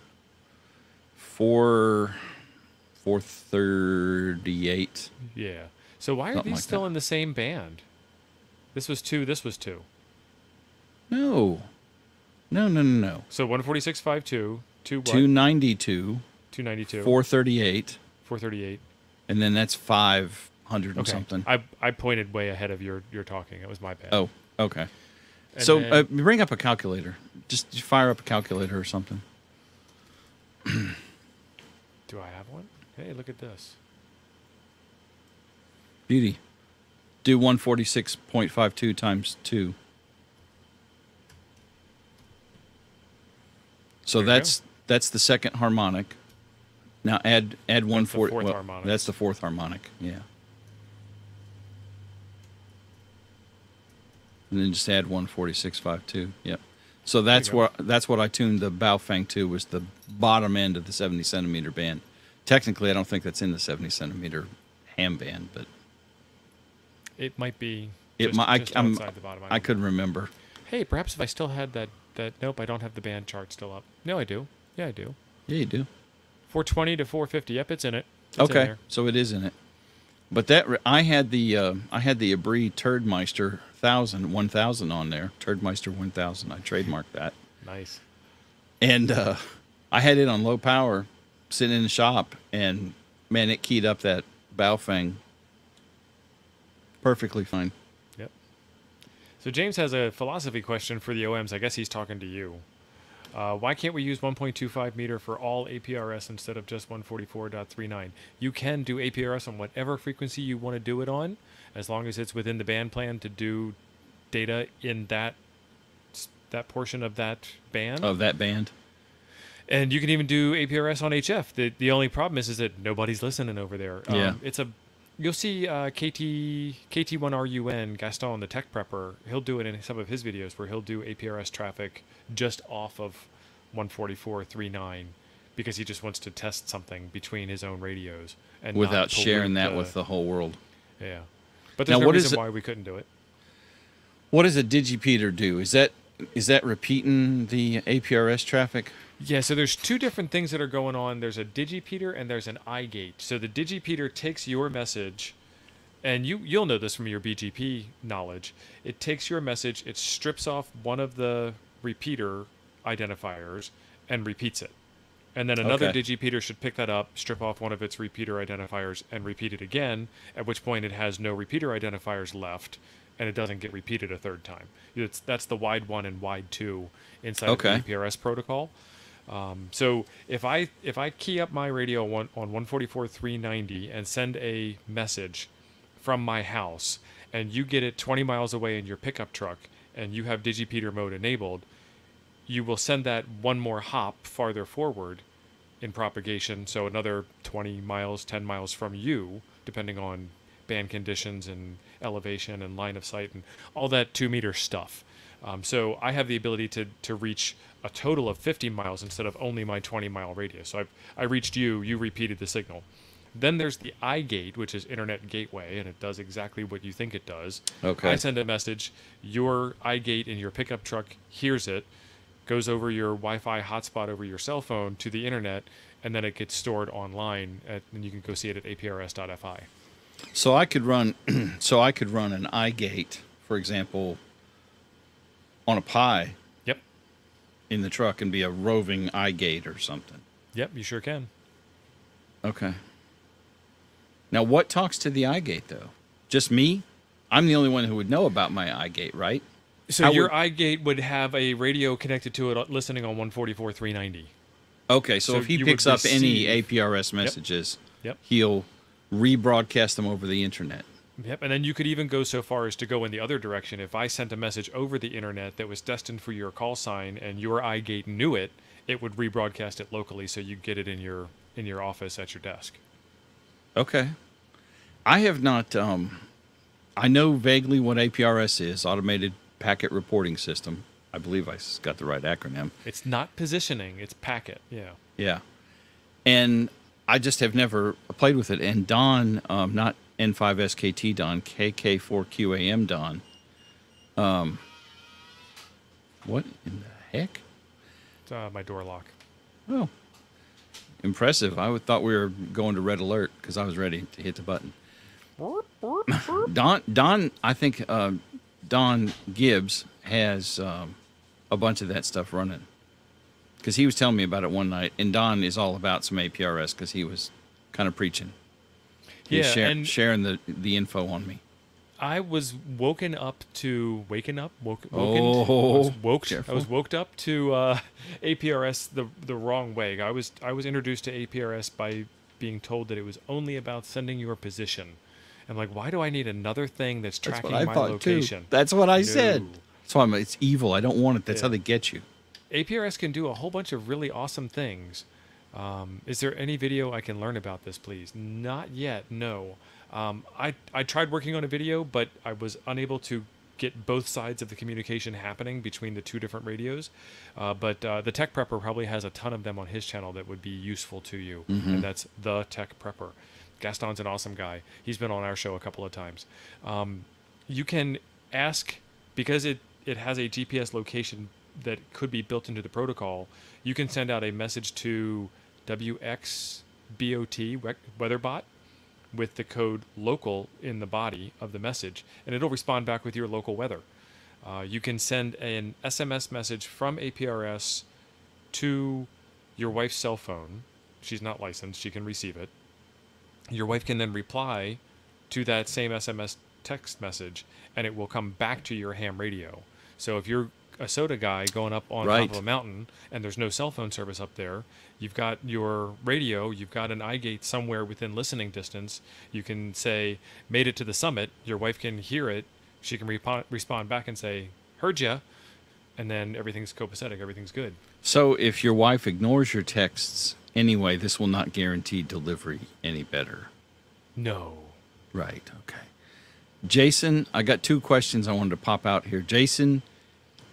438. Yeah. So why are Something these like still that. in the same band? This was 2, this was 2. No. So 146.52. 292. 292. 438. 438. And then that's 500 and something. I pointed way ahead of your talking. It was my bad. Oh, okay. And So then- bring up a calculator. Just fire up a calculator or something. do I have one? Hey, look at this. Beauty. Do 146.52 times 2. So There you that's the second harmonic. Now add 140. fourth harmonic. That's the fourth harmonic. Yeah. And then just add 146.52. Yep. So that's you go. what I tuned the Baofeng to, was the bottom end of the 70 centimeter band. Technically, I don't think that's in the 70 centimeter ham band, but It might be it just, might. just outside the bottom. I couldn't remember. Hey, perhaps if I still had that. Nope, I don't have the band chart still up. No, I do. Yeah, I do. Yeah, you do. 420 to 450. Yep, it's in it. It's in Okay, there. so it is in it. But I had the Abri Turdmeister 1000 on there. Turdmeister 1000. I trademarked that. Nice. And I had it on low power, sitting in the shop, and man, it keyed up that Baofeng perfectly fine. Yep. So James has a philosophy question for the OMs. I guess he's talking to you. Why can't we use 1.25 meter for all APRS instead of just 144.39? You can do APRS on whatever frequency you want to do it on, as long as it's within the band plan to do data in that portion of that band. Of that band. And you can even do APRS on HF. The only problem is that nobody's listening over there. Yeah. You'll see KT1RUN, Gaston, the tech prepper, he'll do it in some of his videos where he'll do APRS traffic just off of 144.39 because he just wants to test something between his own radios. And without sharing that with the whole world. Yeah. But there's no reason why we couldn't do it. What does a digipeater do? Is that repeating the APRS traffic? Yeah, so there's two different things that are going on. There's a digipeater and there's an iGate. So the digipeater takes your message, and you'll know this from your BGP knowledge. It takes your message, it strips off one of the repeater identifiers, and repeats it. And then another digipeater should pick that up, strip off one of its repeater identifiers, and repeat it again, at which point it has no repeater identifiers left, and it doesn't get repeated a third time. That's the wide 1 and wide 2 inside of the APRS protocol. So if I key up my radio on 144.390 and send a message from my house, and you get it 20 miles away in your pickup truck, and you have digipeater mode enabled, you will send that one more hop farther forward in propagation, so another 20 miles, 10 miles from you, depending on band conditions and elevation and line of sight and all that 2-meter stuff. So I have the ability to reach a total of 50 miles instead of only my 20-mile radius. So I reached you repeated the signal. Then there's the iGate, which is Internet Gateway, and it does exactly what you think it does. Okay. I send a message, your iGate in your pickup truck hears it, goes over your Wi-Fi hotspot over your cell phone to the internet, and then it gets stored online, and you can go see it at aprs.fi. So I could run an iGate, for example, on a Pi. Yep. In the truck and be a roving iGate or something. Yep, you sure can. Okay. Now, what talks to the iGate, though? Just me? I'm the only one who would know about my iGate, right? So your iGate would have a radio connected to it listening on 144.390. Okay, so if he picks up any APRS messages, he'll rebroadcast them over the internet. Yep, and then you could even go so far as to go in the other direction. If I sent a message over the internet that was destined for your call sign and your iGate knew it, it would rebroadcast it locally so you get it in your office at your desk. Okay. I have not I know vaguely what APRS is, Automated Packet Reporting System. I believe I got the right acronym. It's not positioning, it's packet. Yeah. Yeah. And I just have never played with it. And Don, not N5SKT Don, KK4QAM Don. What in the heck? It's my door lock. Oh, impressive. I thought we were going to red alert because I was ready to hit the button. Don, I think Don Gibbs has a bunch of that stuff running because he was telling me about it one night. And Don is all about some APRS because he was kind of preaching. He was sharing the info on me. I was woken up to I was woke up to APRS the wrong way. I was introduced to APRS by being told that it was only about sending your position. I'm like, why do I need another thing that's tracking my location? Too. That's what I said. That's why it's evil. I don't want it. That's how they get you. APRS can do a whole bunch of really awesome things. Is there any video I can learn about this, please? Not yet, no. I tried working on a video, but I was unable to get both sides of the communication happening between the two different radios. But the Tech Prepper probably has a ton of them on his channel that would be useful to you. Mm-hmm. And that's the Tech Prepper. Gaston's an awesome guy. He's been on our show a couple of times. You can ask, because it has a GPS location that could be built into the protocol, you can send out a message to WXBOT, WeatherBot, with the code local in the body of the message, and it'll respond back with your local weather. You can send an SMS message from APRS to your wife's cell phone. She's not licensed. She can receive it. Your wife can then reply to that same SMS text message, and it will come back to your ham radio. So if you're a soda guy going up on top of a mountain and there's no cell phone service up there, you've got your radio, you've got an iGate somewhere within listening distance. You can say, made it to the summit. Your wife can hear it. She can respond back and say, heard ya. and then everything's copacetic, everything's good. So if your wife ignores your texts anyway, this will not guarantee delivery any better. No. Right. Okay. Jason, I got 2 questions I wanted to pop out here. Jason,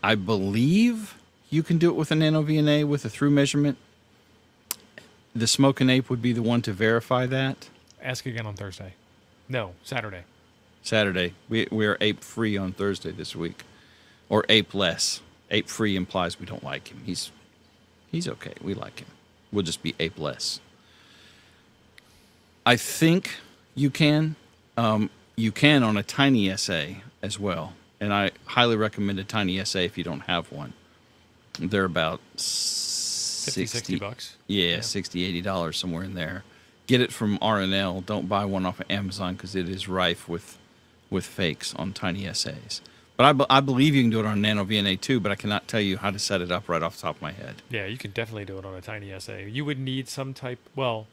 I believe you can do it with a nano VNA with a through measurement. The Smoke and Ape would be the one to verify that. Ask again on Thursday. No, Saturday. Saturday. We're ape free on Thursday this week, or ape less. Ape free implies we don't like him. He's okay. We like him. We'll just be ape less. I think you can. You can on a Tiny SA as well, and I highly recommend a Tiny SA if you don't have one. They're about 60 bucks. Yeah, $60, $80, somewhere in there. Get it from R&L. Don't buy one off of Amazon because it is rife with fakes on Tiny SAs. But I believe you can do it on Nano VNA too, but I cannot tell you how to set it up right off the top of my head. Yeah, you can definitely do it on a Tiny SA. You would need some type, well,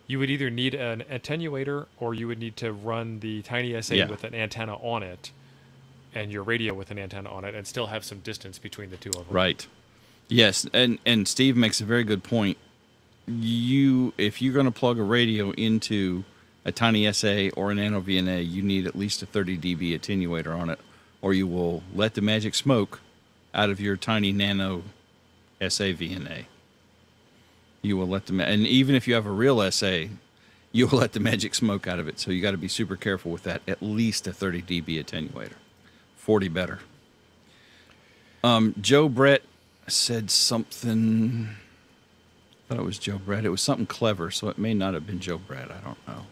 you would either need an attenuator or you would need to run the Tiny SA with an antenna on it and your radio with an antenna on it and still have some distance between the two of them. Right. Yes, and Steve makes a very good point. If you're going to plug a radio into a Tiny SA or an Nano VNA, you need at least a 30 dB attenuator on it, or you will let the magic smoke out of your Tiny Nano SA VNA. You will let and even if you have a real SA, you will let the magic smoke out of it. So you got to be super careful with that. At least a 30 dB attenuator, 40 better. Joe Brett said something. I thought it was Joe Brett. It was something clever, so it may not have been Joe Brett. I don't know.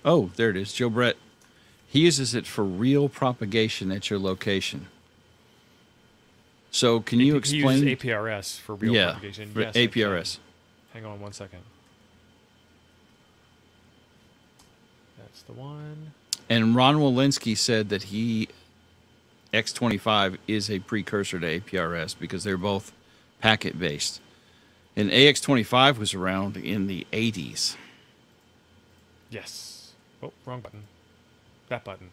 Oh, there it is. Joe Brett. He uses it for real propagation at your location. So can you explain? He uses APRS for real propagation. For yes, APRS. Hang on one second. That's the one. And Ron Walensky said that X25 is a precursor to APRS because they're both packet-based. And AX25 was around in the 80s. Yes. Oh, wrong button. That button.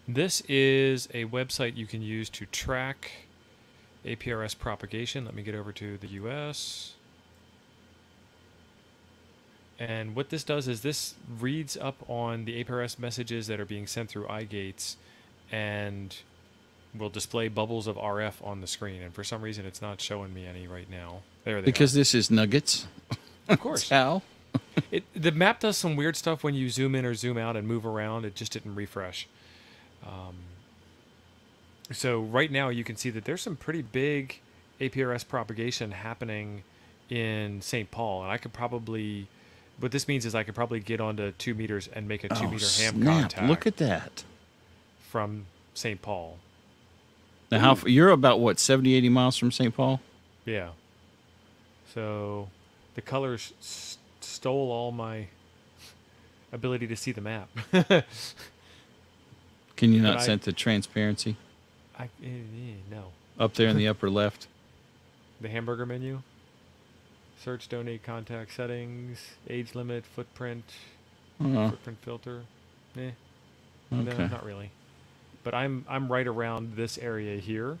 This is a website you can use to track APRS propagation. Let me get over to the US. And what this does is this reads up on the APRS messages that are being sent through iGates and will display bubbles of RF on the screen. And for some reason, it's not showing me any right now. There they because are. This is nuggets. Of course. How? The map does some weird stuff when you zoom in or zoom out and move around. It just didn't refresh. So right now you can see that there's some pretty big APRS propagation happening in St. Paul. And I could probably, what this means is I could probably get onto 2 meters and make a 2 meter ham contact. Look at that. From St. Paul. Now, you're about, what, 70, 80 miles from St. Paul? Yeah. So the colors stole all my ability to see the map. Can you not set the transparency? No. Up there in the upper left. The hamburger menu. Search, donate, contact, settings, age limit, footprint, footprint filter. Okay. No, not really. But I'm right around this area here.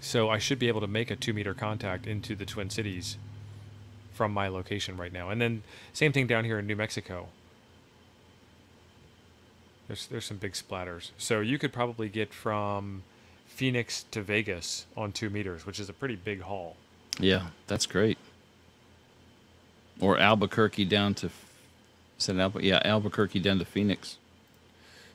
So I should be able to make a 2 meter contact into the Twin Cities from my location right now. And then same thing down here in New Mexico. There's some big splatters. So you could probably get from Phoenix to Vegas on 2 meters, which is a pretty big haul. Yeah, that's great. Or Albuquerque down to, Albuquerque down to Phoenix.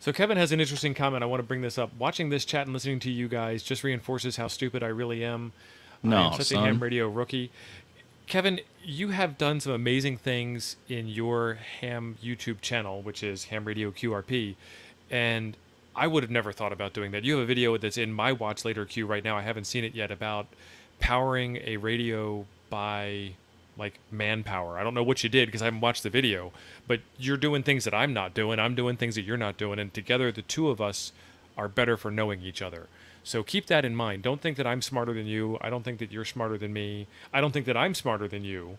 So Kevin has an interesting comment. I want to bring this up. Watching this chat and listening to you guys just reinforces how stupid I really am. I am such a ham radio rookie. Kevin, you have done some amazing things in your ham YouTube channel, which is Ham Radio QRP, and I would have never thought about doing that. You have a video that's in my watch later queue right now. I haven't seen it yet, about powering a radio by like manpower. I don't know what you did because I haven't watched the video, but you're doing things that I'm not doing. I'm doing things that you're not doing, and together the two of us are better for knowing each other. So keep that in mind. Don't think that I'm smarter than you. I don't think that you're smarter than me. I don't think that I'm smarter than you.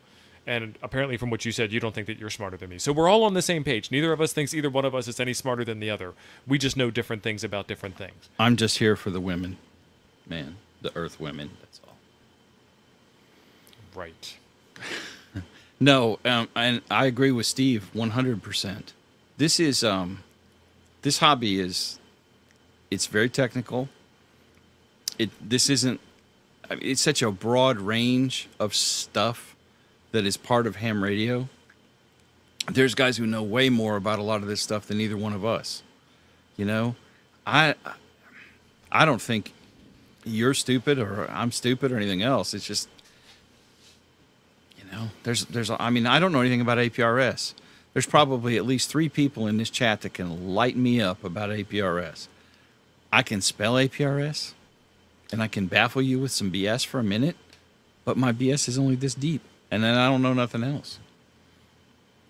And apparently, from what you said, you don't think that you're smarter than me. So we're all on the same page. Neither of us thinks either one of us is any smarter than the other. We just know different things about different things. I'm just here for the women, man. The Earth women. That's all. Right. No, and I agree with Steve 100%. This is this hobby is, it's very technical. This isn't. I mean, it's such a broad range of stuff that is part of ham radio. There's guys who know way more about a lot of this stuff than either one of us. You know, I don't think you're stupid or I'm stupid or anything else. It's just, you know, I mean, I don't know anything about APRS. There's probably at least 3 people in this chat that can light me up about APRS. I can spell APRS and I can baffle you with some BS for a minute, but my BS is only this deep. And then I don't know nothing else.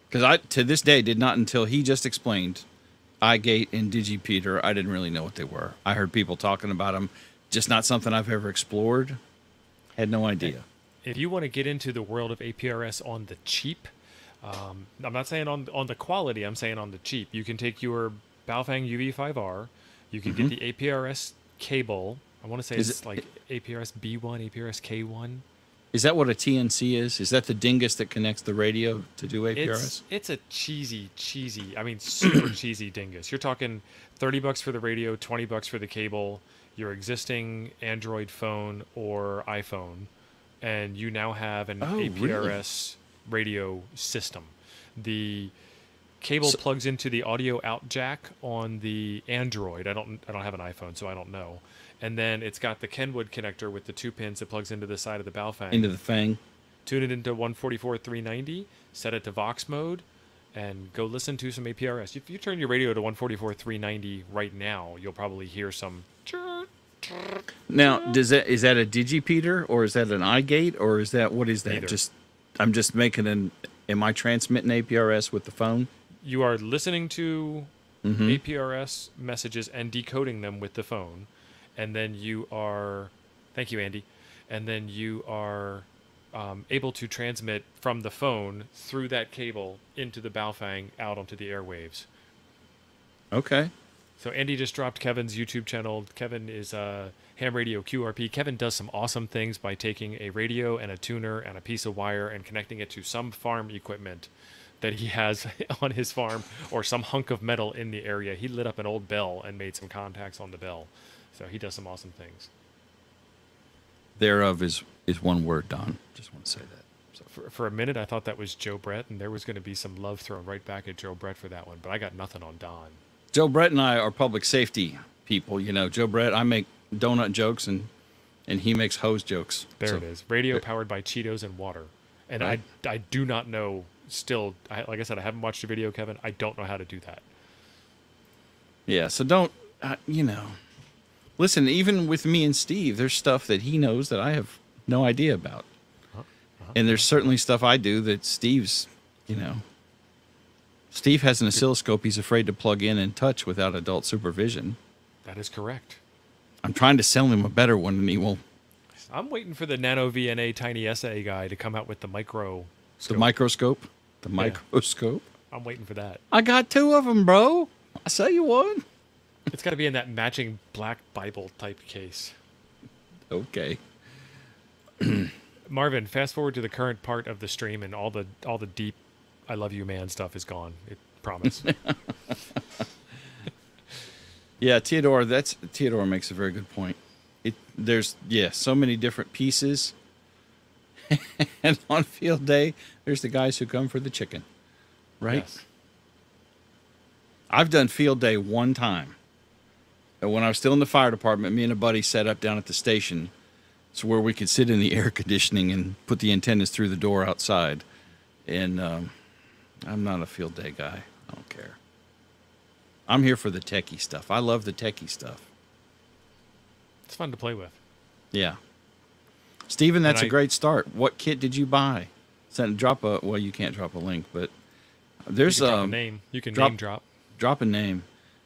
Because I, to this day, did not until he just explained iGate and DigiPeter, I didn't really know what they were. I heard people talking about them, just not something I've ever explored. Had no idea. If you want to get into the world of APRS on the cheap, I'm not saying on the quality, I'm saying on the cheap. You can take your Baofeng UV5R, you can get the APRS cable. I want to say it's like APRS B1, APRS K1. Is that what a TNC is? Is that the dingus that connects the radio to do APRS? It's a cheesy, I mean, super cheesy dingus. You're talking $30 for the radio, $20 for the cable, your existing Android phone or iPhone, and you now have an APRS radio system. The cable plugs into the audio out jack on the Android. I don't have an iPhone, so I don't know. And then it's got the Kenwood connector with the 2 pins that plugs into the side of the Baofeng. Into the Fang. Tune it into 144.390, set it to Vox mode, and go listen to some APRS. If you turn your radio to 144.390 right now, you'll probably hear some. Now, is that a DigiPeter or is that an iGate or is that, what is that? Neither. I'm just making am I transmitting APRS with the phone? You are listening to APRS messages and decoding them with the phone. And then you are, thank you, Andy. And then you are able to transmit from the phone through that cable into the Baofeng out onto the airwaves. Okay. So Andy just dropped Kevin's YouTube channel. Kevin is Ham Radio QRP. Kevin does some awesome things by taking a radio and a tuner and a piece of wire and connecting it to some farm equipment that he has on his farm or some hunk of metal in the area. He lit up an old bell and made some contacts on the bell. So he does some awesome things. Thereof is one word, Don. Just want to say that. So for a minute, I thought that was Joe Brett, and there was going to be some love thrown right back at Joe Brett for that one. But I got nothing on Don. Joe Brett and I are public safety people. You know, Joe Brett, I make donut jokes, and he makes hose jokes. There it is. Radio powered by Cheetos and water. And right. I do not know still. Like I said, I haven't watched the video, Kevin. I don't know how to do that. Yeah, so don't, you know. Listen, even with me and Steve, there's stuff that he knows that I have no idea about. And there's certainly stuff I do that Steve's, you know. Steve has an oscilloscope he's afraid to plug in and touch without adult supervision. That is correct. I'm trying to sell him a better one, and he will. I'm waiting for the Nano VNA Tiny SA guy to come out with the micro. The microscope? The microscope? I'm waiting for that. I got 2 of them, bro. I'll sell you one. It's got to be in that matching black Bible type case. Okay. Marvin, fast forward to the current part of the stream, and all the deep "I love you, man" stuff is gone. I promise. Yeah, Theodore makes a very good point. There's so many different pieces, and on field day, there's the guys who come for the chicken, right? Yes. I've done field day one time. When I was still in the fire department, me and a buddy set up down at the station, so where we could sit in the air conditioning and put the antennas through the door outside. And I'm not a field day guy. I don't care. I'm here for the techie stuff. I love the techie stuff. It's fun to play with. Yeah. Steven, that's a great start. What kit did you buy? Well, you can't drop a link, but there's you can drop a name. You can name drop. Drop a name.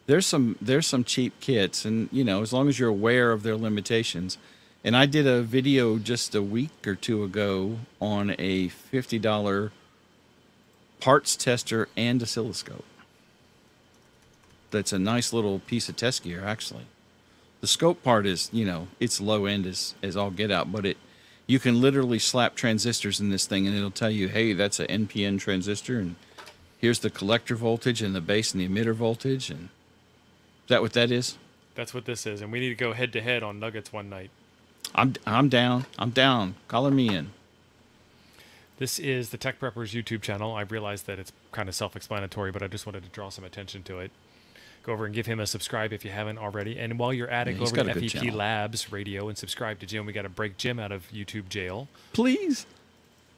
There's some cheap kits, and you know, as long as you're aware of their limitations, And I did a video just a week or two ago on a $50 parts tester and oscilloscope. That's a nice little piece of test gear, actually. The scope part is, you know, it's low end as all get out, but you can literally slap transistors in this thing and it'll tell you, hey, that's an NPN transistor, and here's the collector voltage and the base and the emitter voltage. And is that what that is? That's what this is, and we need to go head to head on Nuggets one night. I'm down. I'm down. Collar me in. This is the Tech Preppers YouTube channel. I realize that it's kind of self-explanatory, but I just wanted to draw some attention to it. Go over and give him a subscribe if you haven't already. And while you're at it, go over to FEP Labs Radio and subscribe to Jim. We got to break Jim out of YouTube jail. Please.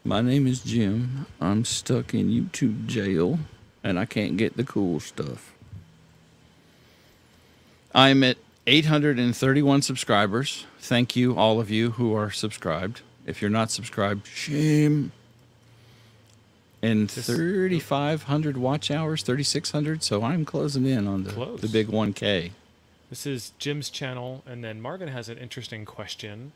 My name is Jim. I'm stuck in YouTube jail, and I can't get the cool stuff. I'm at 831 subscribers. Thank you, all of you who are subscribed. If you're not subscribed, shame. And 3,500 watch hours, 3,600. So I'm closing in on the big 1K. This is Jim's channel. And then Marvin has an interesting question.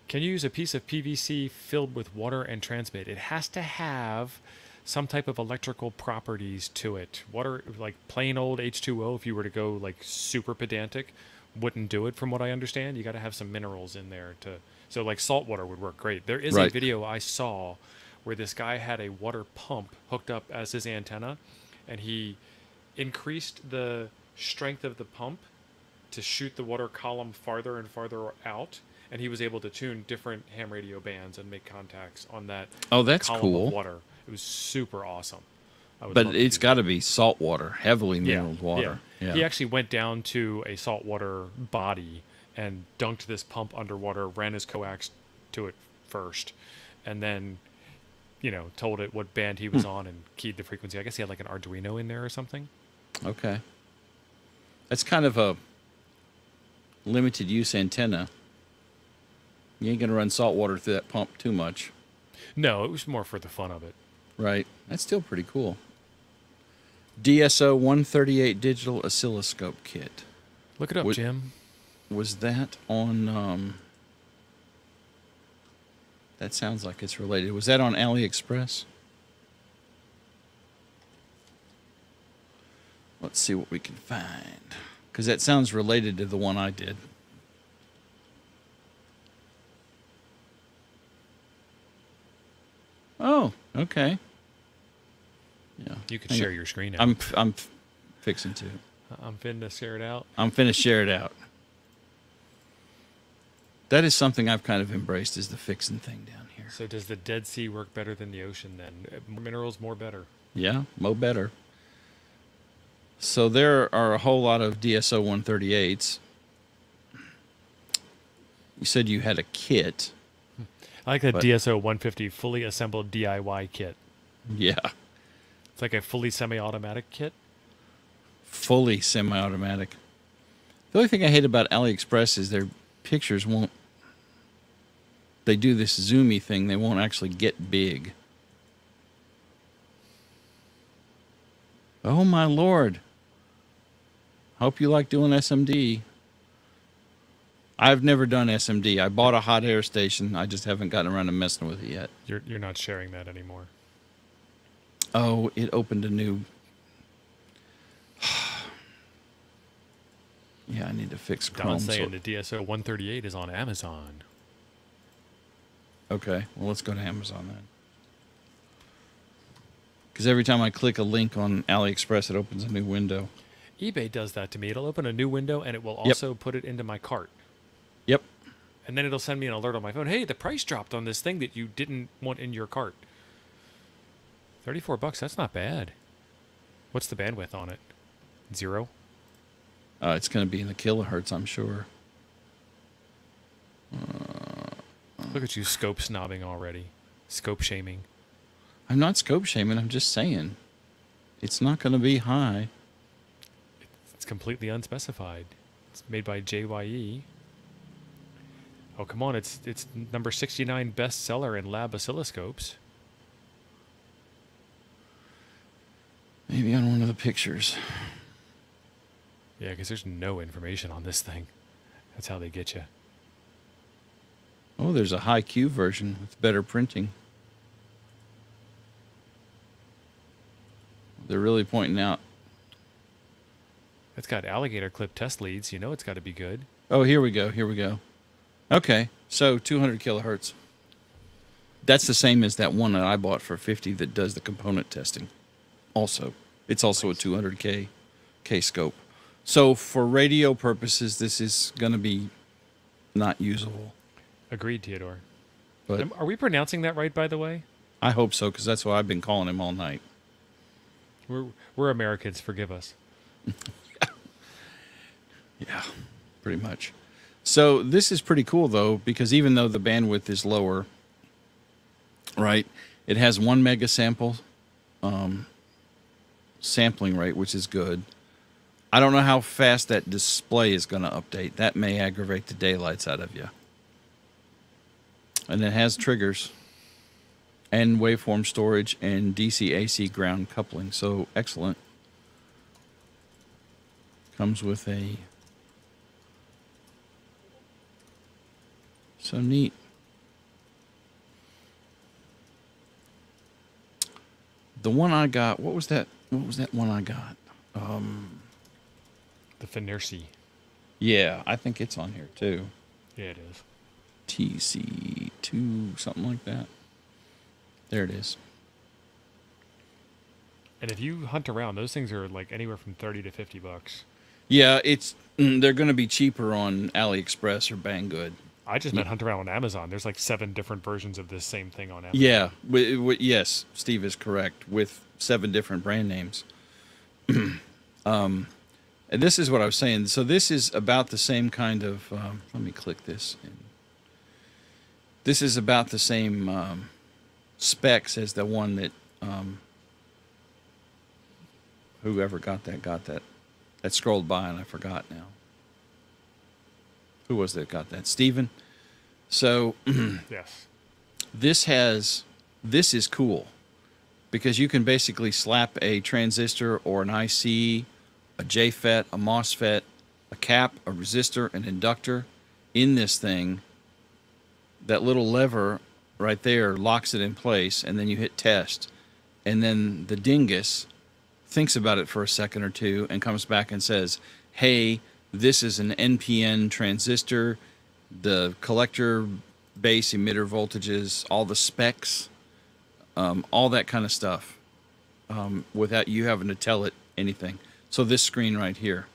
Can you use a piece of PVC filled with water and transmit? It has to have some type of electrical properties to it. Water, like plain old H2O, if you were to go like super pedantic, wouldn't do it from what I understand. You got to have some minerals in there to, so like salt water would work great. There is a video I saw where this guy had a water pump hooked up as his antenna, and he increased the strength of the pump to shoot the water column farther and farther out, and he was able to tune different ham radio bands and make contacts on that column of water. It was super awesome. But it's got to be salt water, heavily mineraled water. Yeah. He actually went down to a saltwater body and dunked this pump underwater, ran his coax to it first, and then, you know, told it what band he was on and keyed the frequency. I guess he had like an Arduino in there or something. Okay. That's kind of a limited use antenna. You ain't going to run salt water through that pump too much. No, it was more for the fun of it. Right. That's still pretty cool. DSO 138 digital oscilloscope kit. Look it up, Jim. Was that on... that sounds like it's related. Was that on AliExpress? Let's see what we can find. Because that sounds related to the one I did. Oh, okay. Yeah. You can share your screen now. I'm fixing to. I'm finna share it out. I'm finna share it out. That is something I've kind of embraced, is the fixing thing down here. So does the Dead Sea work better than the ocean then? More minerals, more better. Yeah, mo better. So there are a whole lot of DSO 138s. You said you had a kit. I like that DSO 150 fully assembled DIY kit. Yeah. It's like a fully semi-automatic kit. Fully semi-automatic. The only thing I hate about AliExpress is their pictures won't... They do this zoomy thing. They won't actually get big. Oh, my Lord. Hope you like doing SMD. I've never done SMD. I bought a hot air station. I just haven't gotten around to messing with it yet. You're not sharing that anymore. Oh, it opened a new... Yeah, I need to fix Chrome. Don's saying the DSO 138 is on Amazon. Okay, well, let's go to Amazon then. Because every time I click a link on AliExpress, it opens a new window. eBay does that to me. It'll open a new window, and it will also put it into my cart. Yep. And then it'll send me an alert on my phone. Hey, the price dropped on this thing that you didn't want in your cart. $34, that's not bad. What's the bandwidth on it? 0? It's going to be in the kilohertz, I'm sure. Look at you scope snobbing already. Scope shaming. I'm not scope shaming, I'm just saying. It's not going to be high. It's completely unspecified. It's made by JYE. Oh, come on, it's number 69 bestseller in lab oscilloscopes. Maybe on one of the pictures. Yeah, because there's no information on this thing. That's how they get you. Oh, there's a high Q version with better printing. They're really pointing out. It's got alligator clip test leads. You know it's got to be good. Oh, here we go. Here we go. Okay, so 200 kilohertz. That's the same as that one that I bought for 50 that does the component testing. Also, it's also a 200K scope. So for radio purposes, this is going to be not usable. Agreed, Theodore. But Are we pronouncing that right, by the way? I hope so, because that's what I've been calling him all night. We're Americans. Forgive us. Yeah, pretty much. So this is pretty cool, though, because even though the bandwidth is lower, right, it has 1 mega sample sampling rate, which is good. I don't know how fast that display is going to update. That may aggravate the daylights out of you. And it has triggers and waveform storage and DC-AC ground coupling. So excellent. Comes with a... So neat. The one I got, what was that? What was that one I got? The Finercy. Yeah, I think it's on here too. Yeah, it is. TC2, something like that. There it is. And if you hunt around, those things are like anywhere from 30 to 50 bucks. Yeah, they're going to be cheaper on AliExpress or Banggood. I just meant hunt around on Amazon. There's like 7 different versions of this same thing on Amazon. Yeah, yes, Steve is correct, with 7 different brand names. And this is what I was saying. So this is about the same kind of, let me click this. This is about the same specs as the one that whoever got that. That scrolled by and I forgot now. Who was that got that? Steven? So yes. This is cool because you can basically slap a transistor or an IC, a JFET, a MOSFET, a cap, a resistor, an inductor in this thing. That little lever right there locks it in place, and then you hit test. And then the dingus thinks about it for a second or two and comes back and says, hey, this is an NPN transistor, the collector base emitter voltages, all the specs, all that kind of stuff, without you having to tell it anything. So this screen right here,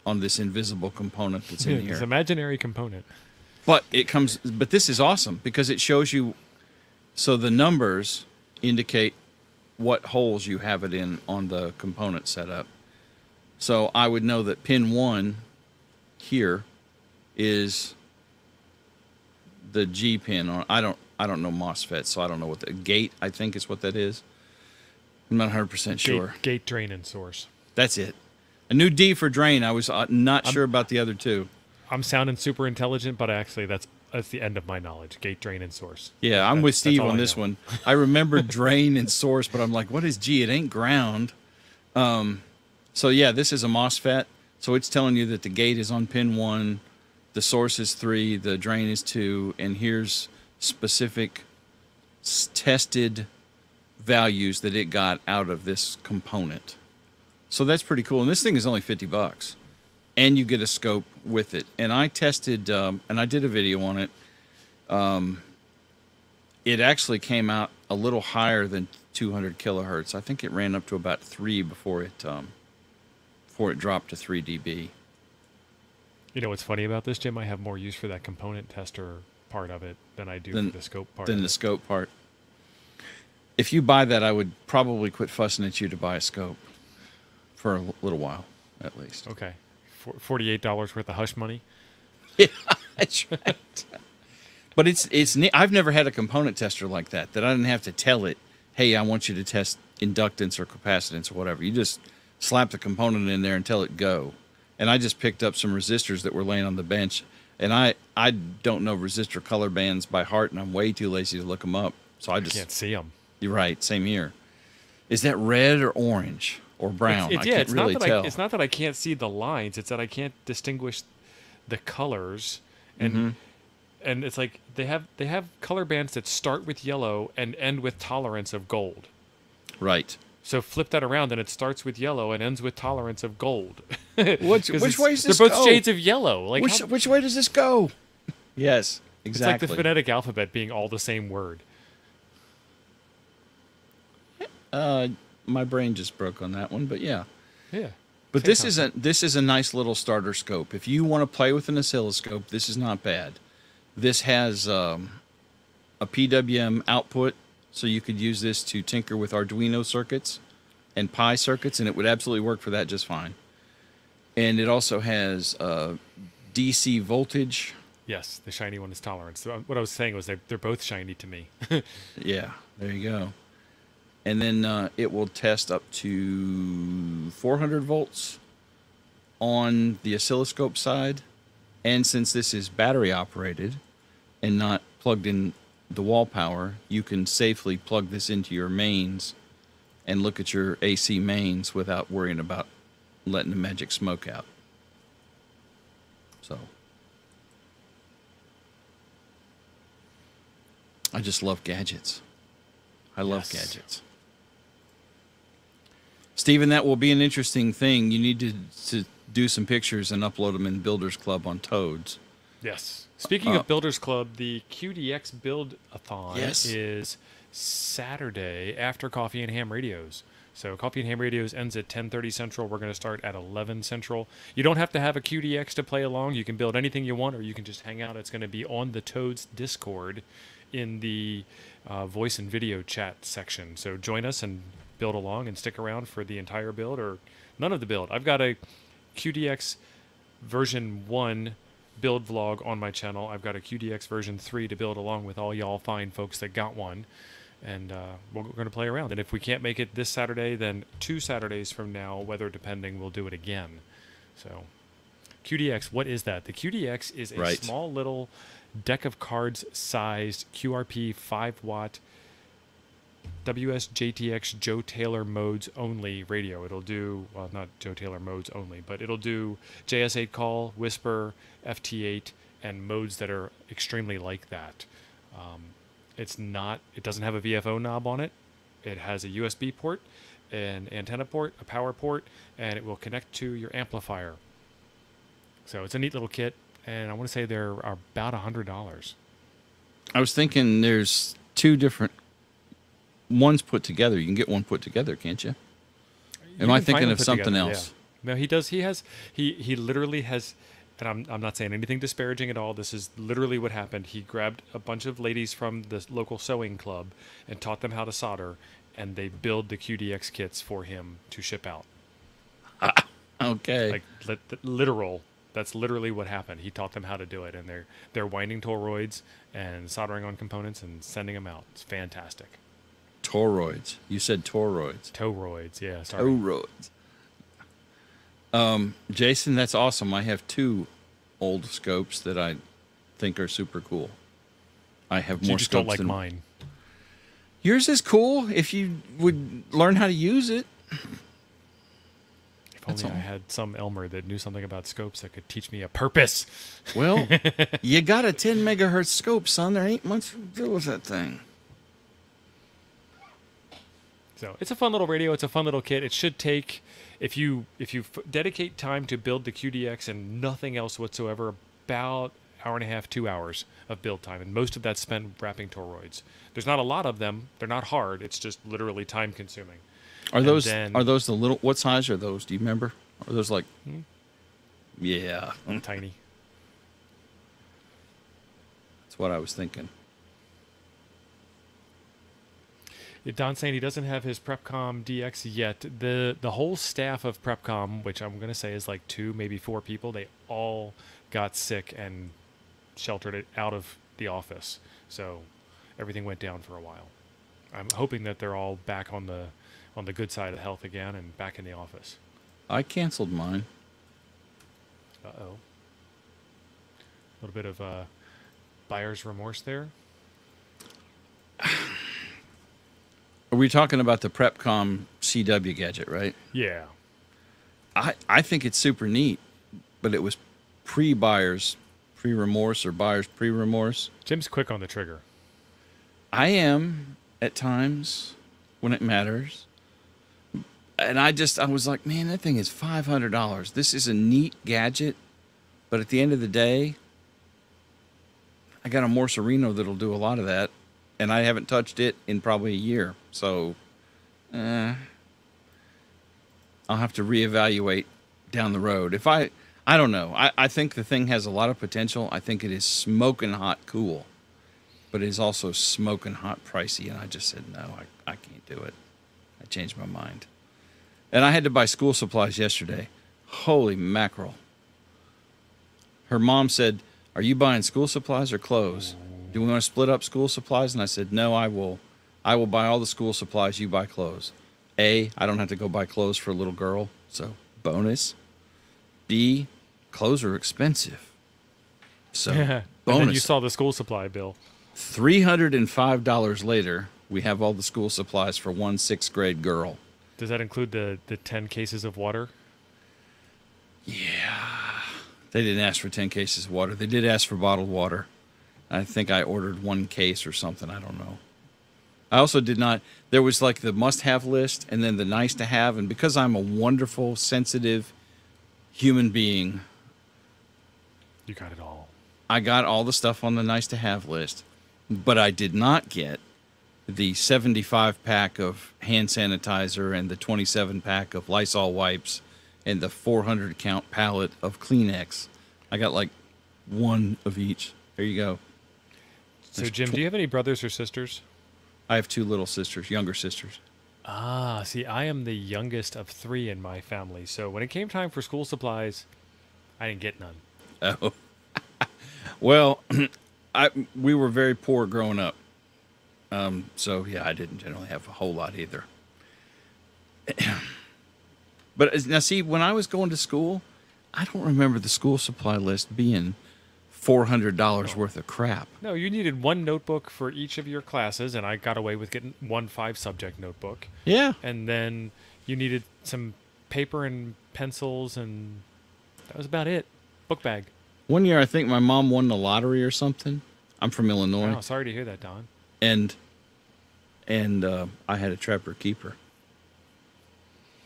on this invisible component that's in here. This imaginary component. But this is awesome because it shows you, so the numbers indicate what holes you have it in on the component setup. So I would know that pin 1 here is the G pin. I don't know MOSFET, so I don't know what the gate, I think is what that is. I'm not 100% sure. Gate, drain, and source. That's it. A new D for drain. I was not sure about the other two. I'm sounding super intelligent, but actually that's the end of my knowledge. Gate, drain, and source. Yeah, I'm with Steve on this one. I remember drain and source, but I'm like, what is G? It ain't ground. So yeah, this is a MOSFET. So it's telling you that the gate is on pin 1, the source is 3, the drain is 2, and here's specific tested values that it got out of this component. So that's pretty cool. And this thing is only 50 bucks. And you get a scope with it. And I tested, and I did a video on it. It actually came out a little higher than 200 kilohertz. I think it ran up to about 3 before it dropped to 3 dB. You know what's funny about this, Jim? I have more use for that component tester part of it than I do for the scope part. Than the scope part. If you buy that, I would probably quit fussing at you to buy a scope for a little while, at least. Okay. $48 worth of hush money. Yeah, that's right. But it's neat. I've never had a component tester like that I didn't have to tell it, hey, I want you to test inductance or capacitance or whatever. You just slap the component in there and tell it go. And I just picked up some resistors that were laying on the bench. And I don't know resistor color bands by heart, and I'm way too lazy to look them up. So I can't see them. You're right. Same here. Is that red or orange or brown? I can't really tell. It's not that I can't see the lines. It's that I can't distinguish the colors. and and it's like they have color bands that start with yellow and end with tolerance of gold. Right. So flip that around, and it starts with yellow and ends with tolerance of gold. Which way does this They're both go? shades of yellow. Like Which way does this go? Yes, exactly. It's like the phonetic alphabet being all the same word. My brain just broke on that one, but yeah. Yeah. But Same this is a nice little starter scope. If you want to play with an oscilloscope, this is not bad. This has a PWM output, so you could use this to tinker with Arduino circuits and Pi circuits, and it would absolutely work for that just fine. And it also has DC voltage. Yes, the shiny one is tolerance. So what I was saying was they're both shiny to me. Yeah, there you go. And then it will test up to 400 volts on the oscilloscope side. And since this is battery operated and not plugged in the wall power, you can safely plug this into your mains and look at your AC mains without worrying about letting the magic smoke out. So I just love gadgets. I love gadgets. Stephen, that will be an interesting thing. You need to do some pictures and upload them in Builders Club on Toads. Yes. Speaking of Builders Club, the QDX Build-a-thon Yes. is Saturday after Coffee and Ham Radios. So Coffee and Ham Radios ends at 10:30 Central. We're going to start at 11 Central. You don't have to have a QDX to play along. You can build anything you want, or you can just hang out. It's going to be on the Toads Discord in the voice and video chat section. So join us and build along and stick around for the entire build or none of the build. I've got a QDX version 1 build vlog on my channel. I've got a QDX version 3 to build along with all y'all fine folks that got one. And we're going to play around. And if we can't make it this Saturday, then 2 Saturdays from now, weather depending, we'll do it again. So QDX, what is that? The QDX is a small little deck of cards sized QRP 5-watt WSJTX Joe Taylor modes only radio. It'll do, well, not Joe Taylor modes only, but it'll do JS8 call, Whisper, FT8, and modes that are extremely like that. It doesn't have a VFO knob on it. It has a USB port, an antenna port, a power port, and it will connect to your amplifier. So it's a neat little kit, and I want to say they're about $100. I was thinking there's 2 different ones put together. You can get one put together, can't you? Am I thinking of something else? Yeah. No, he does. He literally has, and I'm not saying anything disparaging at all. This is literally what happened. He grabbed a bunch of ladies from the local sewing club and taught them how to solder, and they build the QDX kits for him to ship out. Okay. Like literal. That's literally what happened. He taught them how to do it, and they're winding toroids and soldering on components and sending them out. It's fantastic. Toroids. You said toroids. Toroids, yeah. Sorry. Toroids. Jason, that's awesome. I have 2 old scopes that I think are super cool. I have more you just scopes don't like than mine. Yours is cool if you would learn how to use it. If only I had some Elmer that knew something about scopes that could teach me a purpose. Well, you got a 10 megahertz scope, son. There ain't much to do with that thing. So it's a fun little radio. It's a fun little kit. It should take, if you dedicate time to build the QDX and nothing else whatsoever, about hour and a half, 2 hours of build time, and most of that's spent wrapping toroids. There's not a lot of them. They're not hard. It's just literally time consuming. Are those the little? What size are those? Do you remember? Are those like? Yeah, tiny. That's what I was thinking. Don's saying he doesn't have his Prepcom DX yet. The whole staff of Prepcom, which I'm going to say is like 2, maybe 4 people, they all got sick and sheltered it out of the office. So everything went down for a while. I'm hoping that they're all back on the good side of health again and back in the office. I canceled mine. Uh-oh. A little bit of buyer's remorse there. Are we talking about the Prepcom CW gadget, right? Yeah. I think it's super neat, but it was pre-buyer's pre-remorse or buyer's pre-remorse. Jim's quick on the trigger. I am at times when it matters. And I was like, man, that thing is $500. This is a neat gadget, but at the end of the day, I got a Morserino that'll do a lot of that, and I haven't touched it in probably a year. So, I'll have to reevaluate down the road. I don't know. I think the thing has a lot of potential. I think it is smoking hot cool, but it is also smoking hot pricey. And I just said, no, I can't do it. I changed my mind. And I had to buy school supplies yesterday. Holy mackerel. Her mom said, are you buying school supplies or clothes? Do we want to split up school supplies? And I said, no, I will buy all the school supplies. You buy clothes. A, I don't have to go buy clothes for a little girl. So bonus. B, clothes are expensive. So And bonus. then you saw the school supply bill. $305 later, we have all the school supplies for one 6th grade girl. Does that include the 10 cases of water? Yeah. They didn't ask for 10 cases of water. They did ask for bottled water. I think I ordered 1 case or something. I don't know. I also did not. There was like the must-have list and then the nice-to-have. And because I'm a wonderful, sensitive human being, You got it all. I got all the stuff on the nice-to-have list. But I did not get the 75-pack of hand sanitizer and the 27-pack of Lysol wipes and the 400-count pallet of Kleenex. I got like 1 of each. There you go. So, Jim, do you have any brothers or sisters? I have 2 little sisters, younger sisters. Ah, see, I am the youngest of 3 in my family. So when it came time for school supplies, I didn't get none. Oh. Well, we were very poor growing up. So, yeah, I didn't generally have a whole lot either. But now, see, when I was going to school, I don't remember the school supply list being $400 worth of crap. No, you needed 1 notebook for each of your classes, and I got away with getting 1 5-subject notebook. Yeah. And then you needed some paper and pencils, and that was about it. Book bag. One year, I think my mom won the lottery or something. I'm from Illinois. Wow, sorry to hear that, Don. And I had a Trapper Keeper.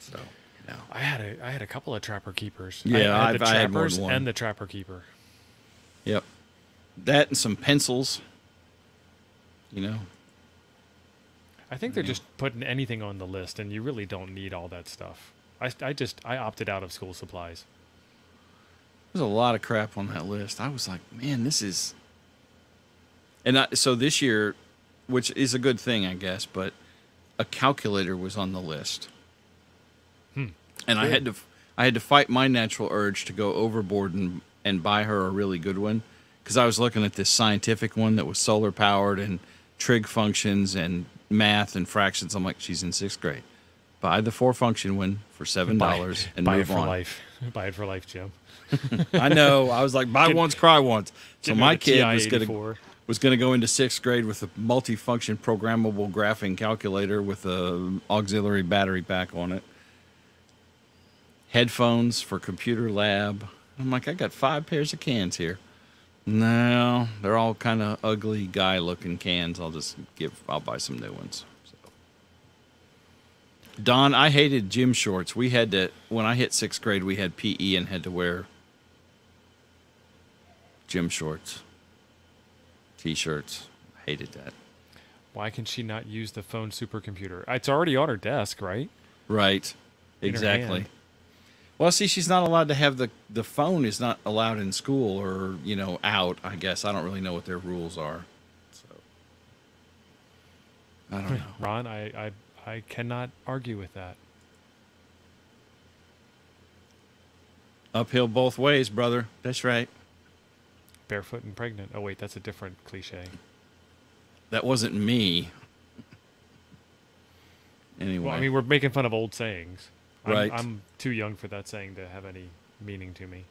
So, you know. I had a couple of Trapper Keepers. Yeah, I had the I had more Trappers than one. and the Trapper Keeper. Yep. That and some pencils. You know. I think they're just putting anything on the list, and you really don't need all that stuff. I opted out of school supplies. There's a lot of crap on that list. I was like, man, this is... so this year, which is a good thing, I guess, but a calculator was on the list. And I had to fight my natural urge to go overboard and buy her a really good one, because I was looking at this scientific one that was solar powered and trig functions and math and fractions. I'm like, she's in 6th grade. Buy the 4-function one for $7 and buy move it for on. life. Buy it for life, Jim. I know. I was like, buy once, cry once. So my kid was TI-84. going to go into 6th grade with a multi-function programmable graphing calculator with a auxiliary battery pack on it. Headphones for computer lab. I'm like, I got 5 pairs of cans here. No, they're all kind of ugly guy-looking cans. I'll buy some new ones. So. Don, I hated gym shorts. When I hit 6th grade, we had PE and had to wear gym shorts, T-shirts. I hated that. Why can she not use the phone supercomputer? It's already on her desk, right? Right. In her Exactly. hand. Well, see, she's not allowed to have the phone is not allowed in school or, out, I guess. I don't really know what their rules are. So, I don't know. Ron, I cannot argue with that. Uphill both ways, brother. That's right. Barefoot and pregnant. Oh, wait, that's a different cliche. That wasn't me. Anyway. Well, I mean, we're making fun of old sayings. Right. I'm too young for that saying to have any meaning to me.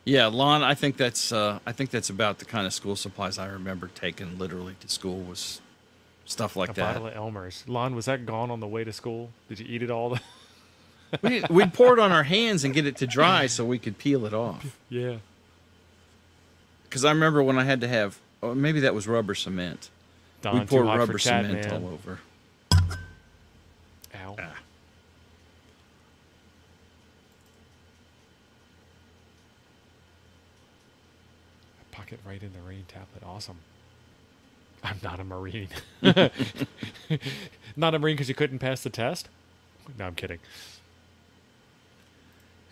Yeah, Lon, I think that's about the kind of school supplies I remember taking literally to school was stuff like A that. bottle of Elmer's. Lon, was that gone on the way to school? Did you eat it all? We'd pour it on our hands and get it to dry so we could peel it off. Yeah. Because I remember when I had to have, oh, maybe that was rubber cement. Don, We too poured hot for rubber chat, cement man. all over. Ow. Ah. Pocket right in the rain tablet. Awesome. I'm not a Marine. Not a Marine because you couldn't pass the test? No, I'm kidding.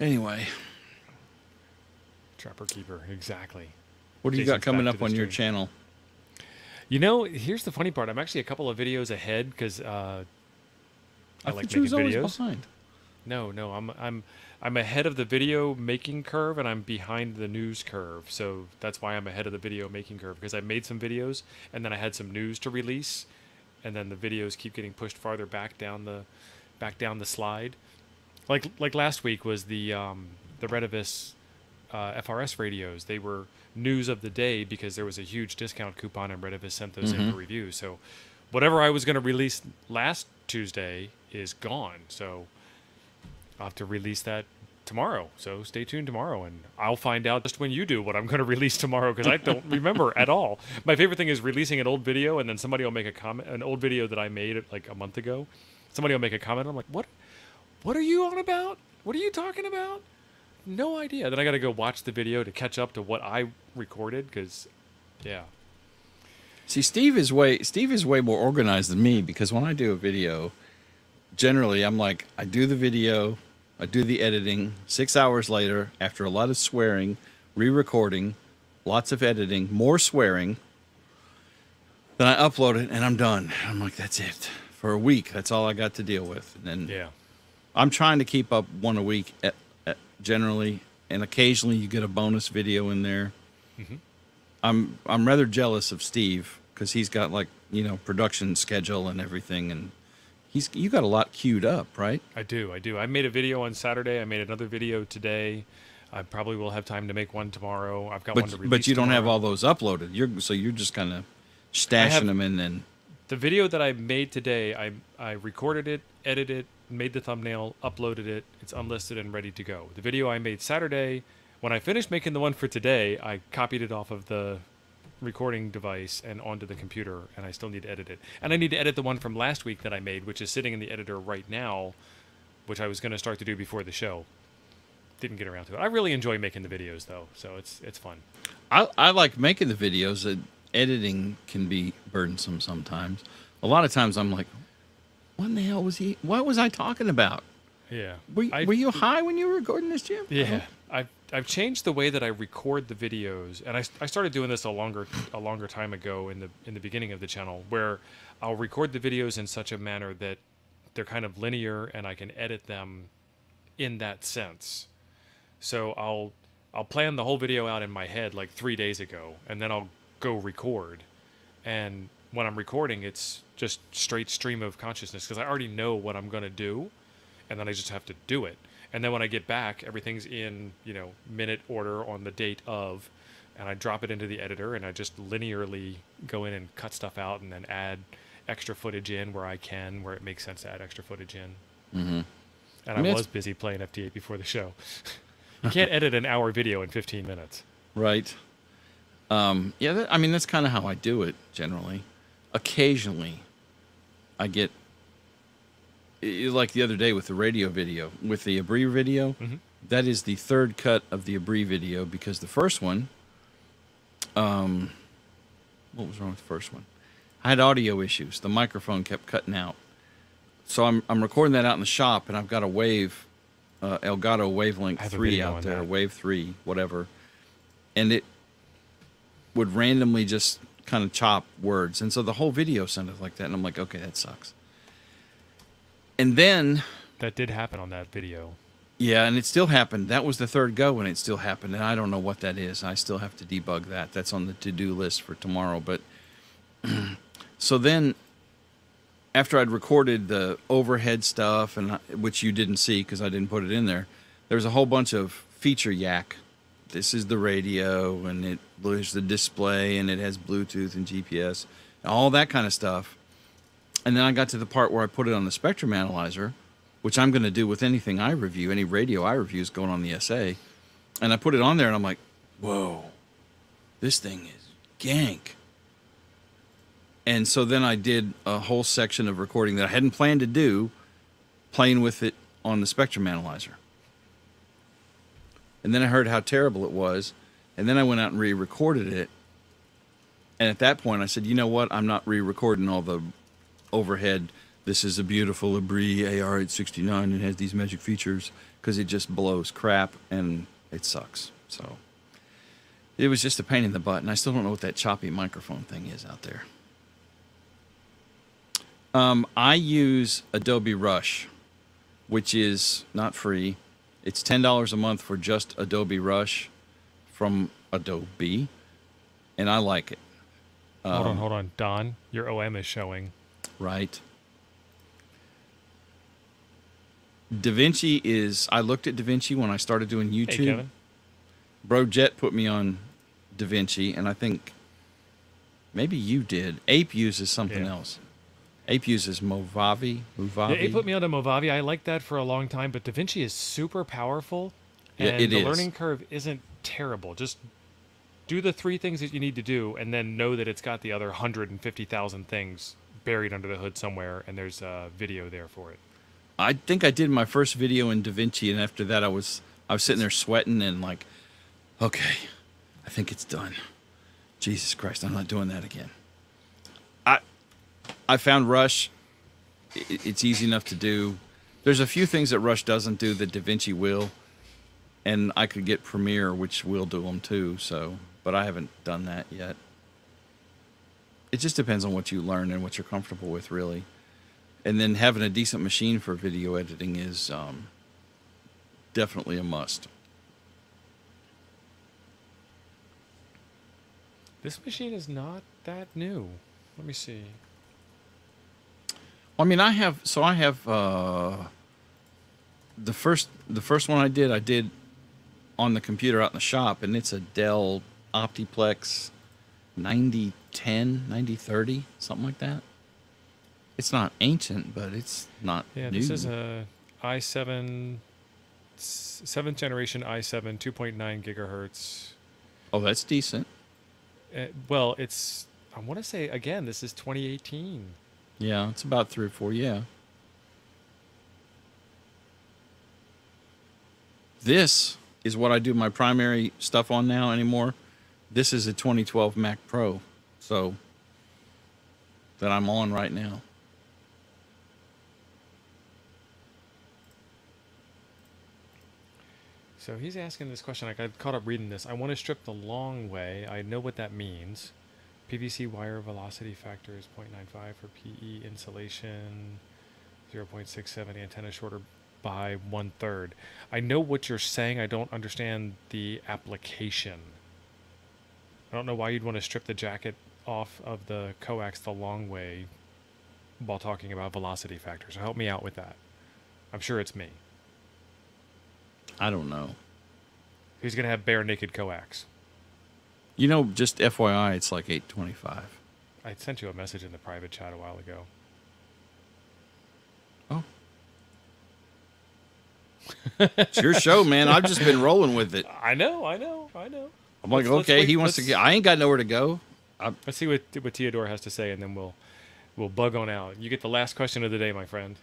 Anyway, Trapper Keeper, exactly. what do you Jason's got coming back to up the on your stream. channel? You know, here's the funny part. I'm actually a couple of videos ahead because I I like thought you was making always videos. behind. No, I'm ahead of the video making curve and I'm behind the news curve. So that's why I'm ahead of the video making curve because I made some videos and then I had some news to release, and then the videos keep getting pushed farther back down the slide. Like last week was the Redivis FRS radios. They were news of the day because there was a huge discount coupon and Redivis sent those in for review. So whatever I was going to release last Tuesday is gone. So I'll have to release that tomorrow. So stay tuned tomorrow, and I'll find out just when you do what I'm going to release tomorrow because I don't remember at all. My favorite thing is releasing an old video, and then somebody will make a comment, an old video that I made like a month ago. Somebody will make a comment. I'm like, what are you on about? What are you talking about? No idea. Then I got to go watch the video to catch up to what I recorded because, yeah. See, Steve is way more organized than me because when I do a video, generally I'm like, I do the video, I do the editing. 6 hours later, after a lot of swearing, re-recording, lots of editing, more swearing, then I upload it and I'm done. I'm like, that's it for a week. That's all I got to deal with. And then Yeah. I'm trying to keep up one a week generally, and occasionally you get a bonus video in there. I'm rather jealous of Steve because he's got like, you know, production schedule and everything, and you got a lot queued up, right? I do. I made a video on Saturday. I made another video today. I probably will have time to make one tomorrow. I've got one to release But you don't have tomorrow. all those uploaded. You're just kind of stashing them in then. The video that I made today, I recorded it, edited it, made the thumbnail, uploaded it. It's unlisted and ready to go. The video I made Saturday, when I finished making the one for today, I copied it off of the recording device and onto the computer, and I still need to edit it. And I need to edit the one from last week that I made, which is sitting in the editor right now, which I was going to start to do before the show. Didn't get around to it. I really enjoy making the videos, though, so it's fun. I like making the videos. Editing can be burdensome sometimes. A lot of times I'm like, what in the hell was he? What was I talking about? Yeah. Were you high when you were recording this, Jim? Yeah. I've changed the way that I record the videos, and I started doing this a longer time ago in the beginning of the channel, where I'll record the videos in such a manner that they're kind of linear and I can edit them in that sense. So I'll plan the whole video out in my head like 3 days ago, and then I'll go record. And when I'm recording, it's just straight stream of consciousness because I already know what I'm going to do, and then I just have to do it. And then when I get back, everything's in, you know, minute order on the date of, and I drop it into the editor, and I just linearly go in and cut stuff out and then add extra footage in where I can, where it makes sense to add extra footage in. Mm-hmm. And I was busy playing FT8 before the show. You can't edit an hour video in 15 minutes. Right. Yeah, that's kind of how I do it generally. Occasionally, I get, like the other day with the radio video, with the Abri video, that is the third cut of the Abri video because the first one, what was wrong with the first one? I had audio issues. The microphone kept cutting out. So I'm recording that out in the shop, and I've got a Wave, Elgato Wavelength 3 out there, Wave 3, whatever. And it would randomly just kind of chop words. And so the whole video sounded like that. And I'm like, okay, that sucks. And then... That did happen on that video. Yeah, and it still happened. That was the third go, and it still happened. And I don't know what that is. I still have to debug that. That's on the to-do list for tomorrow. But so then, after I'd recorded the overhead stuff, and which you didn't see because I didn't put it in there, there's a whole bunch of feature yak. This is the radio, and there's the display, and it has Bluetooth and GPS, and all that kind of stuff. And then I got to the part where I put it on the spectrum analyzer, which I'm going to do with anything I review, any radio I review is going on the SA. And I put it on there, and I'm like, whoa, this thing is gank. And so then I did a whole section of recording that I hadn't planned to do, playing with it on the Spectrum Analyzer. And then I heard how terrible it was, and then I went out and re-recorded it. And at that point I said, you know what, I'm not re-recording all the overhead, this is a beautiful Labrie AR869 and has these magic features, because it just blows crap and it sucks. So it was just a pain in the butt, and I still don't know what that choppy microphone thing is out there. I use Adobe Rush, which is not free. It's $10 a month for just Adobe Rush from Adobe, and I like it. Hold on. Don, your OM is showing. Right. DaVinci is... I looked at DaVinci when I started doing YouTube. Hey, Kevin. Bro Jet put me on DaVinci, and I think maybe you did. Ape uses something else. Ape uses Movavi. Yeah, Ape put me on to Movavi. I liked that for a long time, but DaVinci is super powerful, and yeah, it the is. learning curve isn't terrible. Just do the 3 things that you need to do, and then know that it's got the other 150,000 things buried under the hood somewhere, and there's a video there for it. I think I did my first video in DaVinci, and after that I was sitting there sweating and like, okay, I think it's done. Jesus Christ, I'm not doing that again. I found Rush. It's easy enough to do. There's a few things that Rush doesn't do that DaVinci will, and I could get Premiere, which will do them too. So, but I haven't done that yet. It just depends on what you learn and what you're comfortable with, really. And then having a decent machine for video editing is definitely a must. This machine is not that new. Let me see. I mean, I have the first one I did on the computer out in the shop, and it's a Dell Optiplex 9010, 9030, something like that. It's not ancient, but it's not new. This is a i7, 7th generation i7, 2.9 gigahertz. Oh, that's decent. Well, it's, I want to say, again, this is 2018. Yeah, it's about 3 or 4, yeah. This is what I do my primary stuff on now anymore. This is a 2012 Mac Pro, so that I'm on right now. So he's asking this question. I got caught up reading this. I want to strip the long way. I know what that means. PVC wire velocity factor is 0.95 for PE insulation, 0.67 antenna shorter by 1/3. I know what you're saying. I don't understand the application. I don't know why you'd want to strip the jacket off of the coax the long way while talking about velocity factor. So help me out with that. I'm sure it's me. I don't know. Who's going to have bare naked coax? You know, just FYI, it's like 825. I sent you a message in the private chat a while ago. Oh. It's your show, man. I've just been rolling with it. I know. I'm like, okay, he wants to get... I ain't got nowhere to go. Let's see what Theodore has to say, and then we'll bug on out. You get the last question of the day, my friend.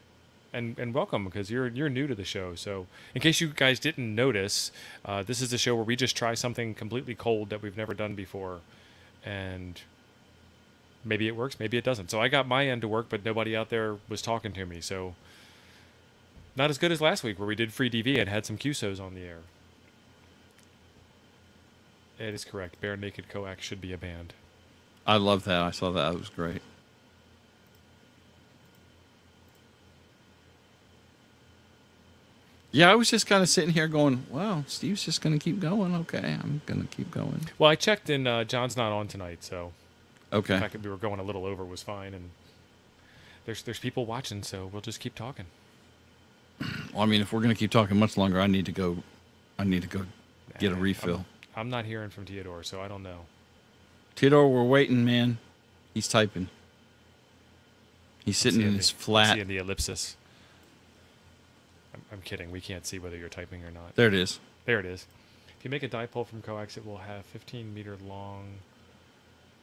And welcome, because you're new to the show. So in case you guys didn't notice, this is a show where we just try something completely cold that we've never done before. And maybe it works, maybe it doesn't. So I got my end to work, but nobody out there was talking to me. So not as good as last week where we did free DV and had some QSOs on the air. It is correct. Bare Naked Coax should be a band. I love that. I saw that. That was great. Yeah, I was just kind of sitting here going, well, Steve's just going to keep going. Okay, I'm going to keep going. Well, I checked, and John's not on tonight, so okay. The fact that we were going a little over was fine, and there's people watching, so we'll just keep talking. Well, I mean, if we're going to keep talking much longer, I need to go get a refill. I'm not hearing from Theodore, so I don't know. Theodore, we're waiting, man. He's typing. He's sitting in his flat. I'm seeing the ellipsis. I'm kidding. We can't see whether you're typing or not. There it is. There it is. you make a dipole from coax, it will have 15-meter long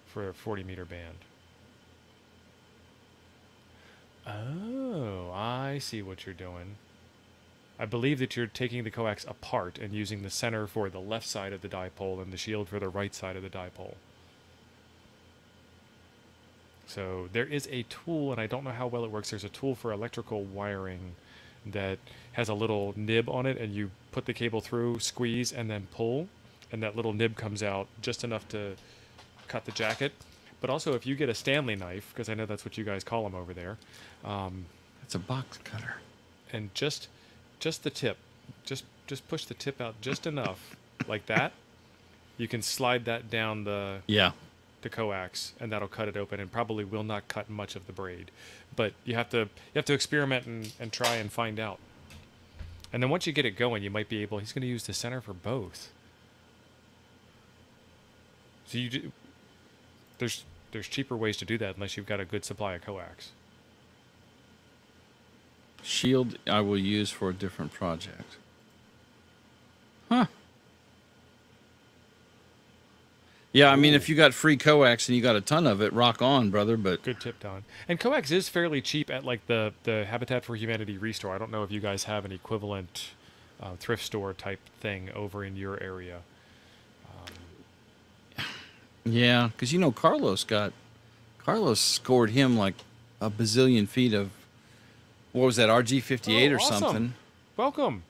for a 40-meter band. Oh, I see what you're doing. I believe that you're taking the coax apart and using the center for the left side of the dipole and the shield for the right side of the dipole. So there is a tool, and I don't know how well it works. There's a tool for electrical wiring that has a little nib on it, and you put the cable through, squeeze, and then pull, and that little nib comes out just enough to cut the jacket. But also, if you get a Stanley knife, because I know that's what you guys call them over there, It's a box cutter. and just the tip, just push the tip out just enough, like that, you can slide that down the coax, and that'll cut it open, and probably will not cut much of the braid. But you have to experiment and try and find out. And then once you get it going, you might be able. He's going to use the center for both. So you do. There's cheaper ways to do that unless you've got a good supply of coax. Shield I will use for a different project. Huh. Yeah, I mean, if you got free coax and you got a ton of it, rock on, brother. But Good tip, Don. And coax is fairly cheap at like the Habitat for Humanity restore. I don't know if you guys have an equivalent thrift store type thing over in your area. yeah, because Carlos scored him like a bazillion feet of, what was that, RG58 or awesome. something. Welcome.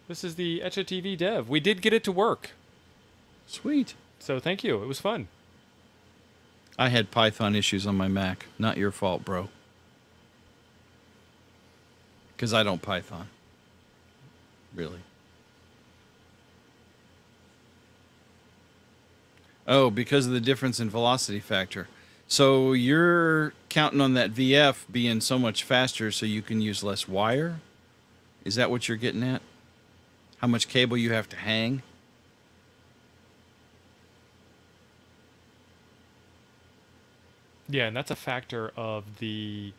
This is the Etch-A-TV dev. We did get it to work. Sweet. So thank you. It was fun. I had Python issues on my Mac. Not your fault, bro. Because I don't Python. Really. Oh, because of the difference in velocity factor. So you're counting on that VF being so much faster so you can use less wire? Is that what you're getting at? How much cable you have to hang? Yeah, and that's a factor of the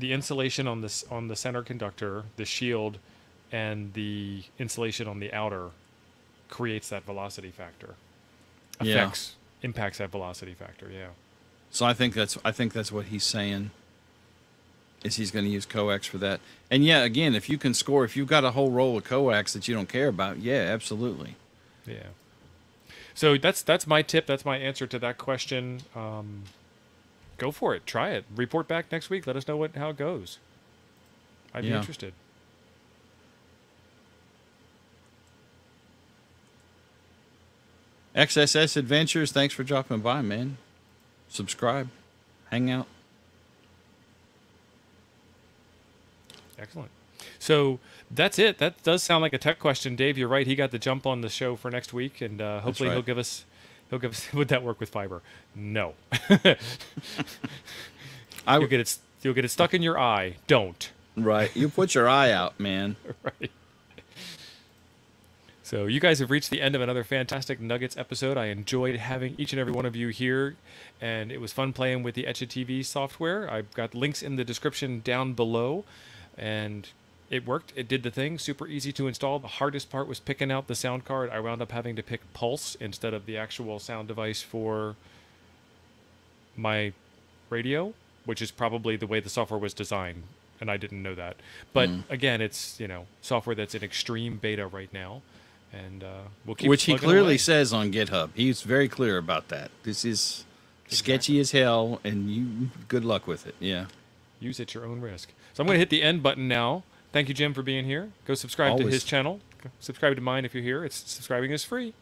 insulation on the center conductor, the shield, and the insulation on the outer creates that velocity factor. Impacts that velocity factor. Yeah. So I think that's what he's saying. Is he's going to use coax for that? And yeah, again, if you've got a whole roll of coax that you don't care about, yeah, absolutely. Yeah. So that's my tip. That's my answer to that question. Go for it. Try it. Report back next week. Let us know how it goes. I'd be interested. XSS Adventures, thanks for dropping by, man. Subscribe. Hang out. Excellent. So that's it. That does sound like a tech question, Dave. You're right. He got the jump on the show for next week, and hopefully he'll give us. Would that work with fiber? No. You'll get it stuck in your eye. Don't. Right. You put your eye out, man. Right. So you guys have reached the end of another fantastic Nuggets episode. I enjoyed having each and every one of you here, and it was fun playing with the Etch-A-TV software. I've got links in the description down below, and it worked. It did the thing. Super easy to install. The hardest part was picking out the sound card. I wound up having to pick Pulse instead of the actual sound device for my radio, which is probably the way the software was designed, and I didn't know that. But again, it's software that's in extreme beta right now. And we'll keep Which he plugging clearly away. says on GitHub. He's very clear about that. This is sketchy as hell, and good luck with it. Yeah. Use at your own risk. So I'm going to hit the end button now. Thank you, Jim, for being here. Go subscribe to his channel. Subscribe to mine if you're here. Subscribing is free.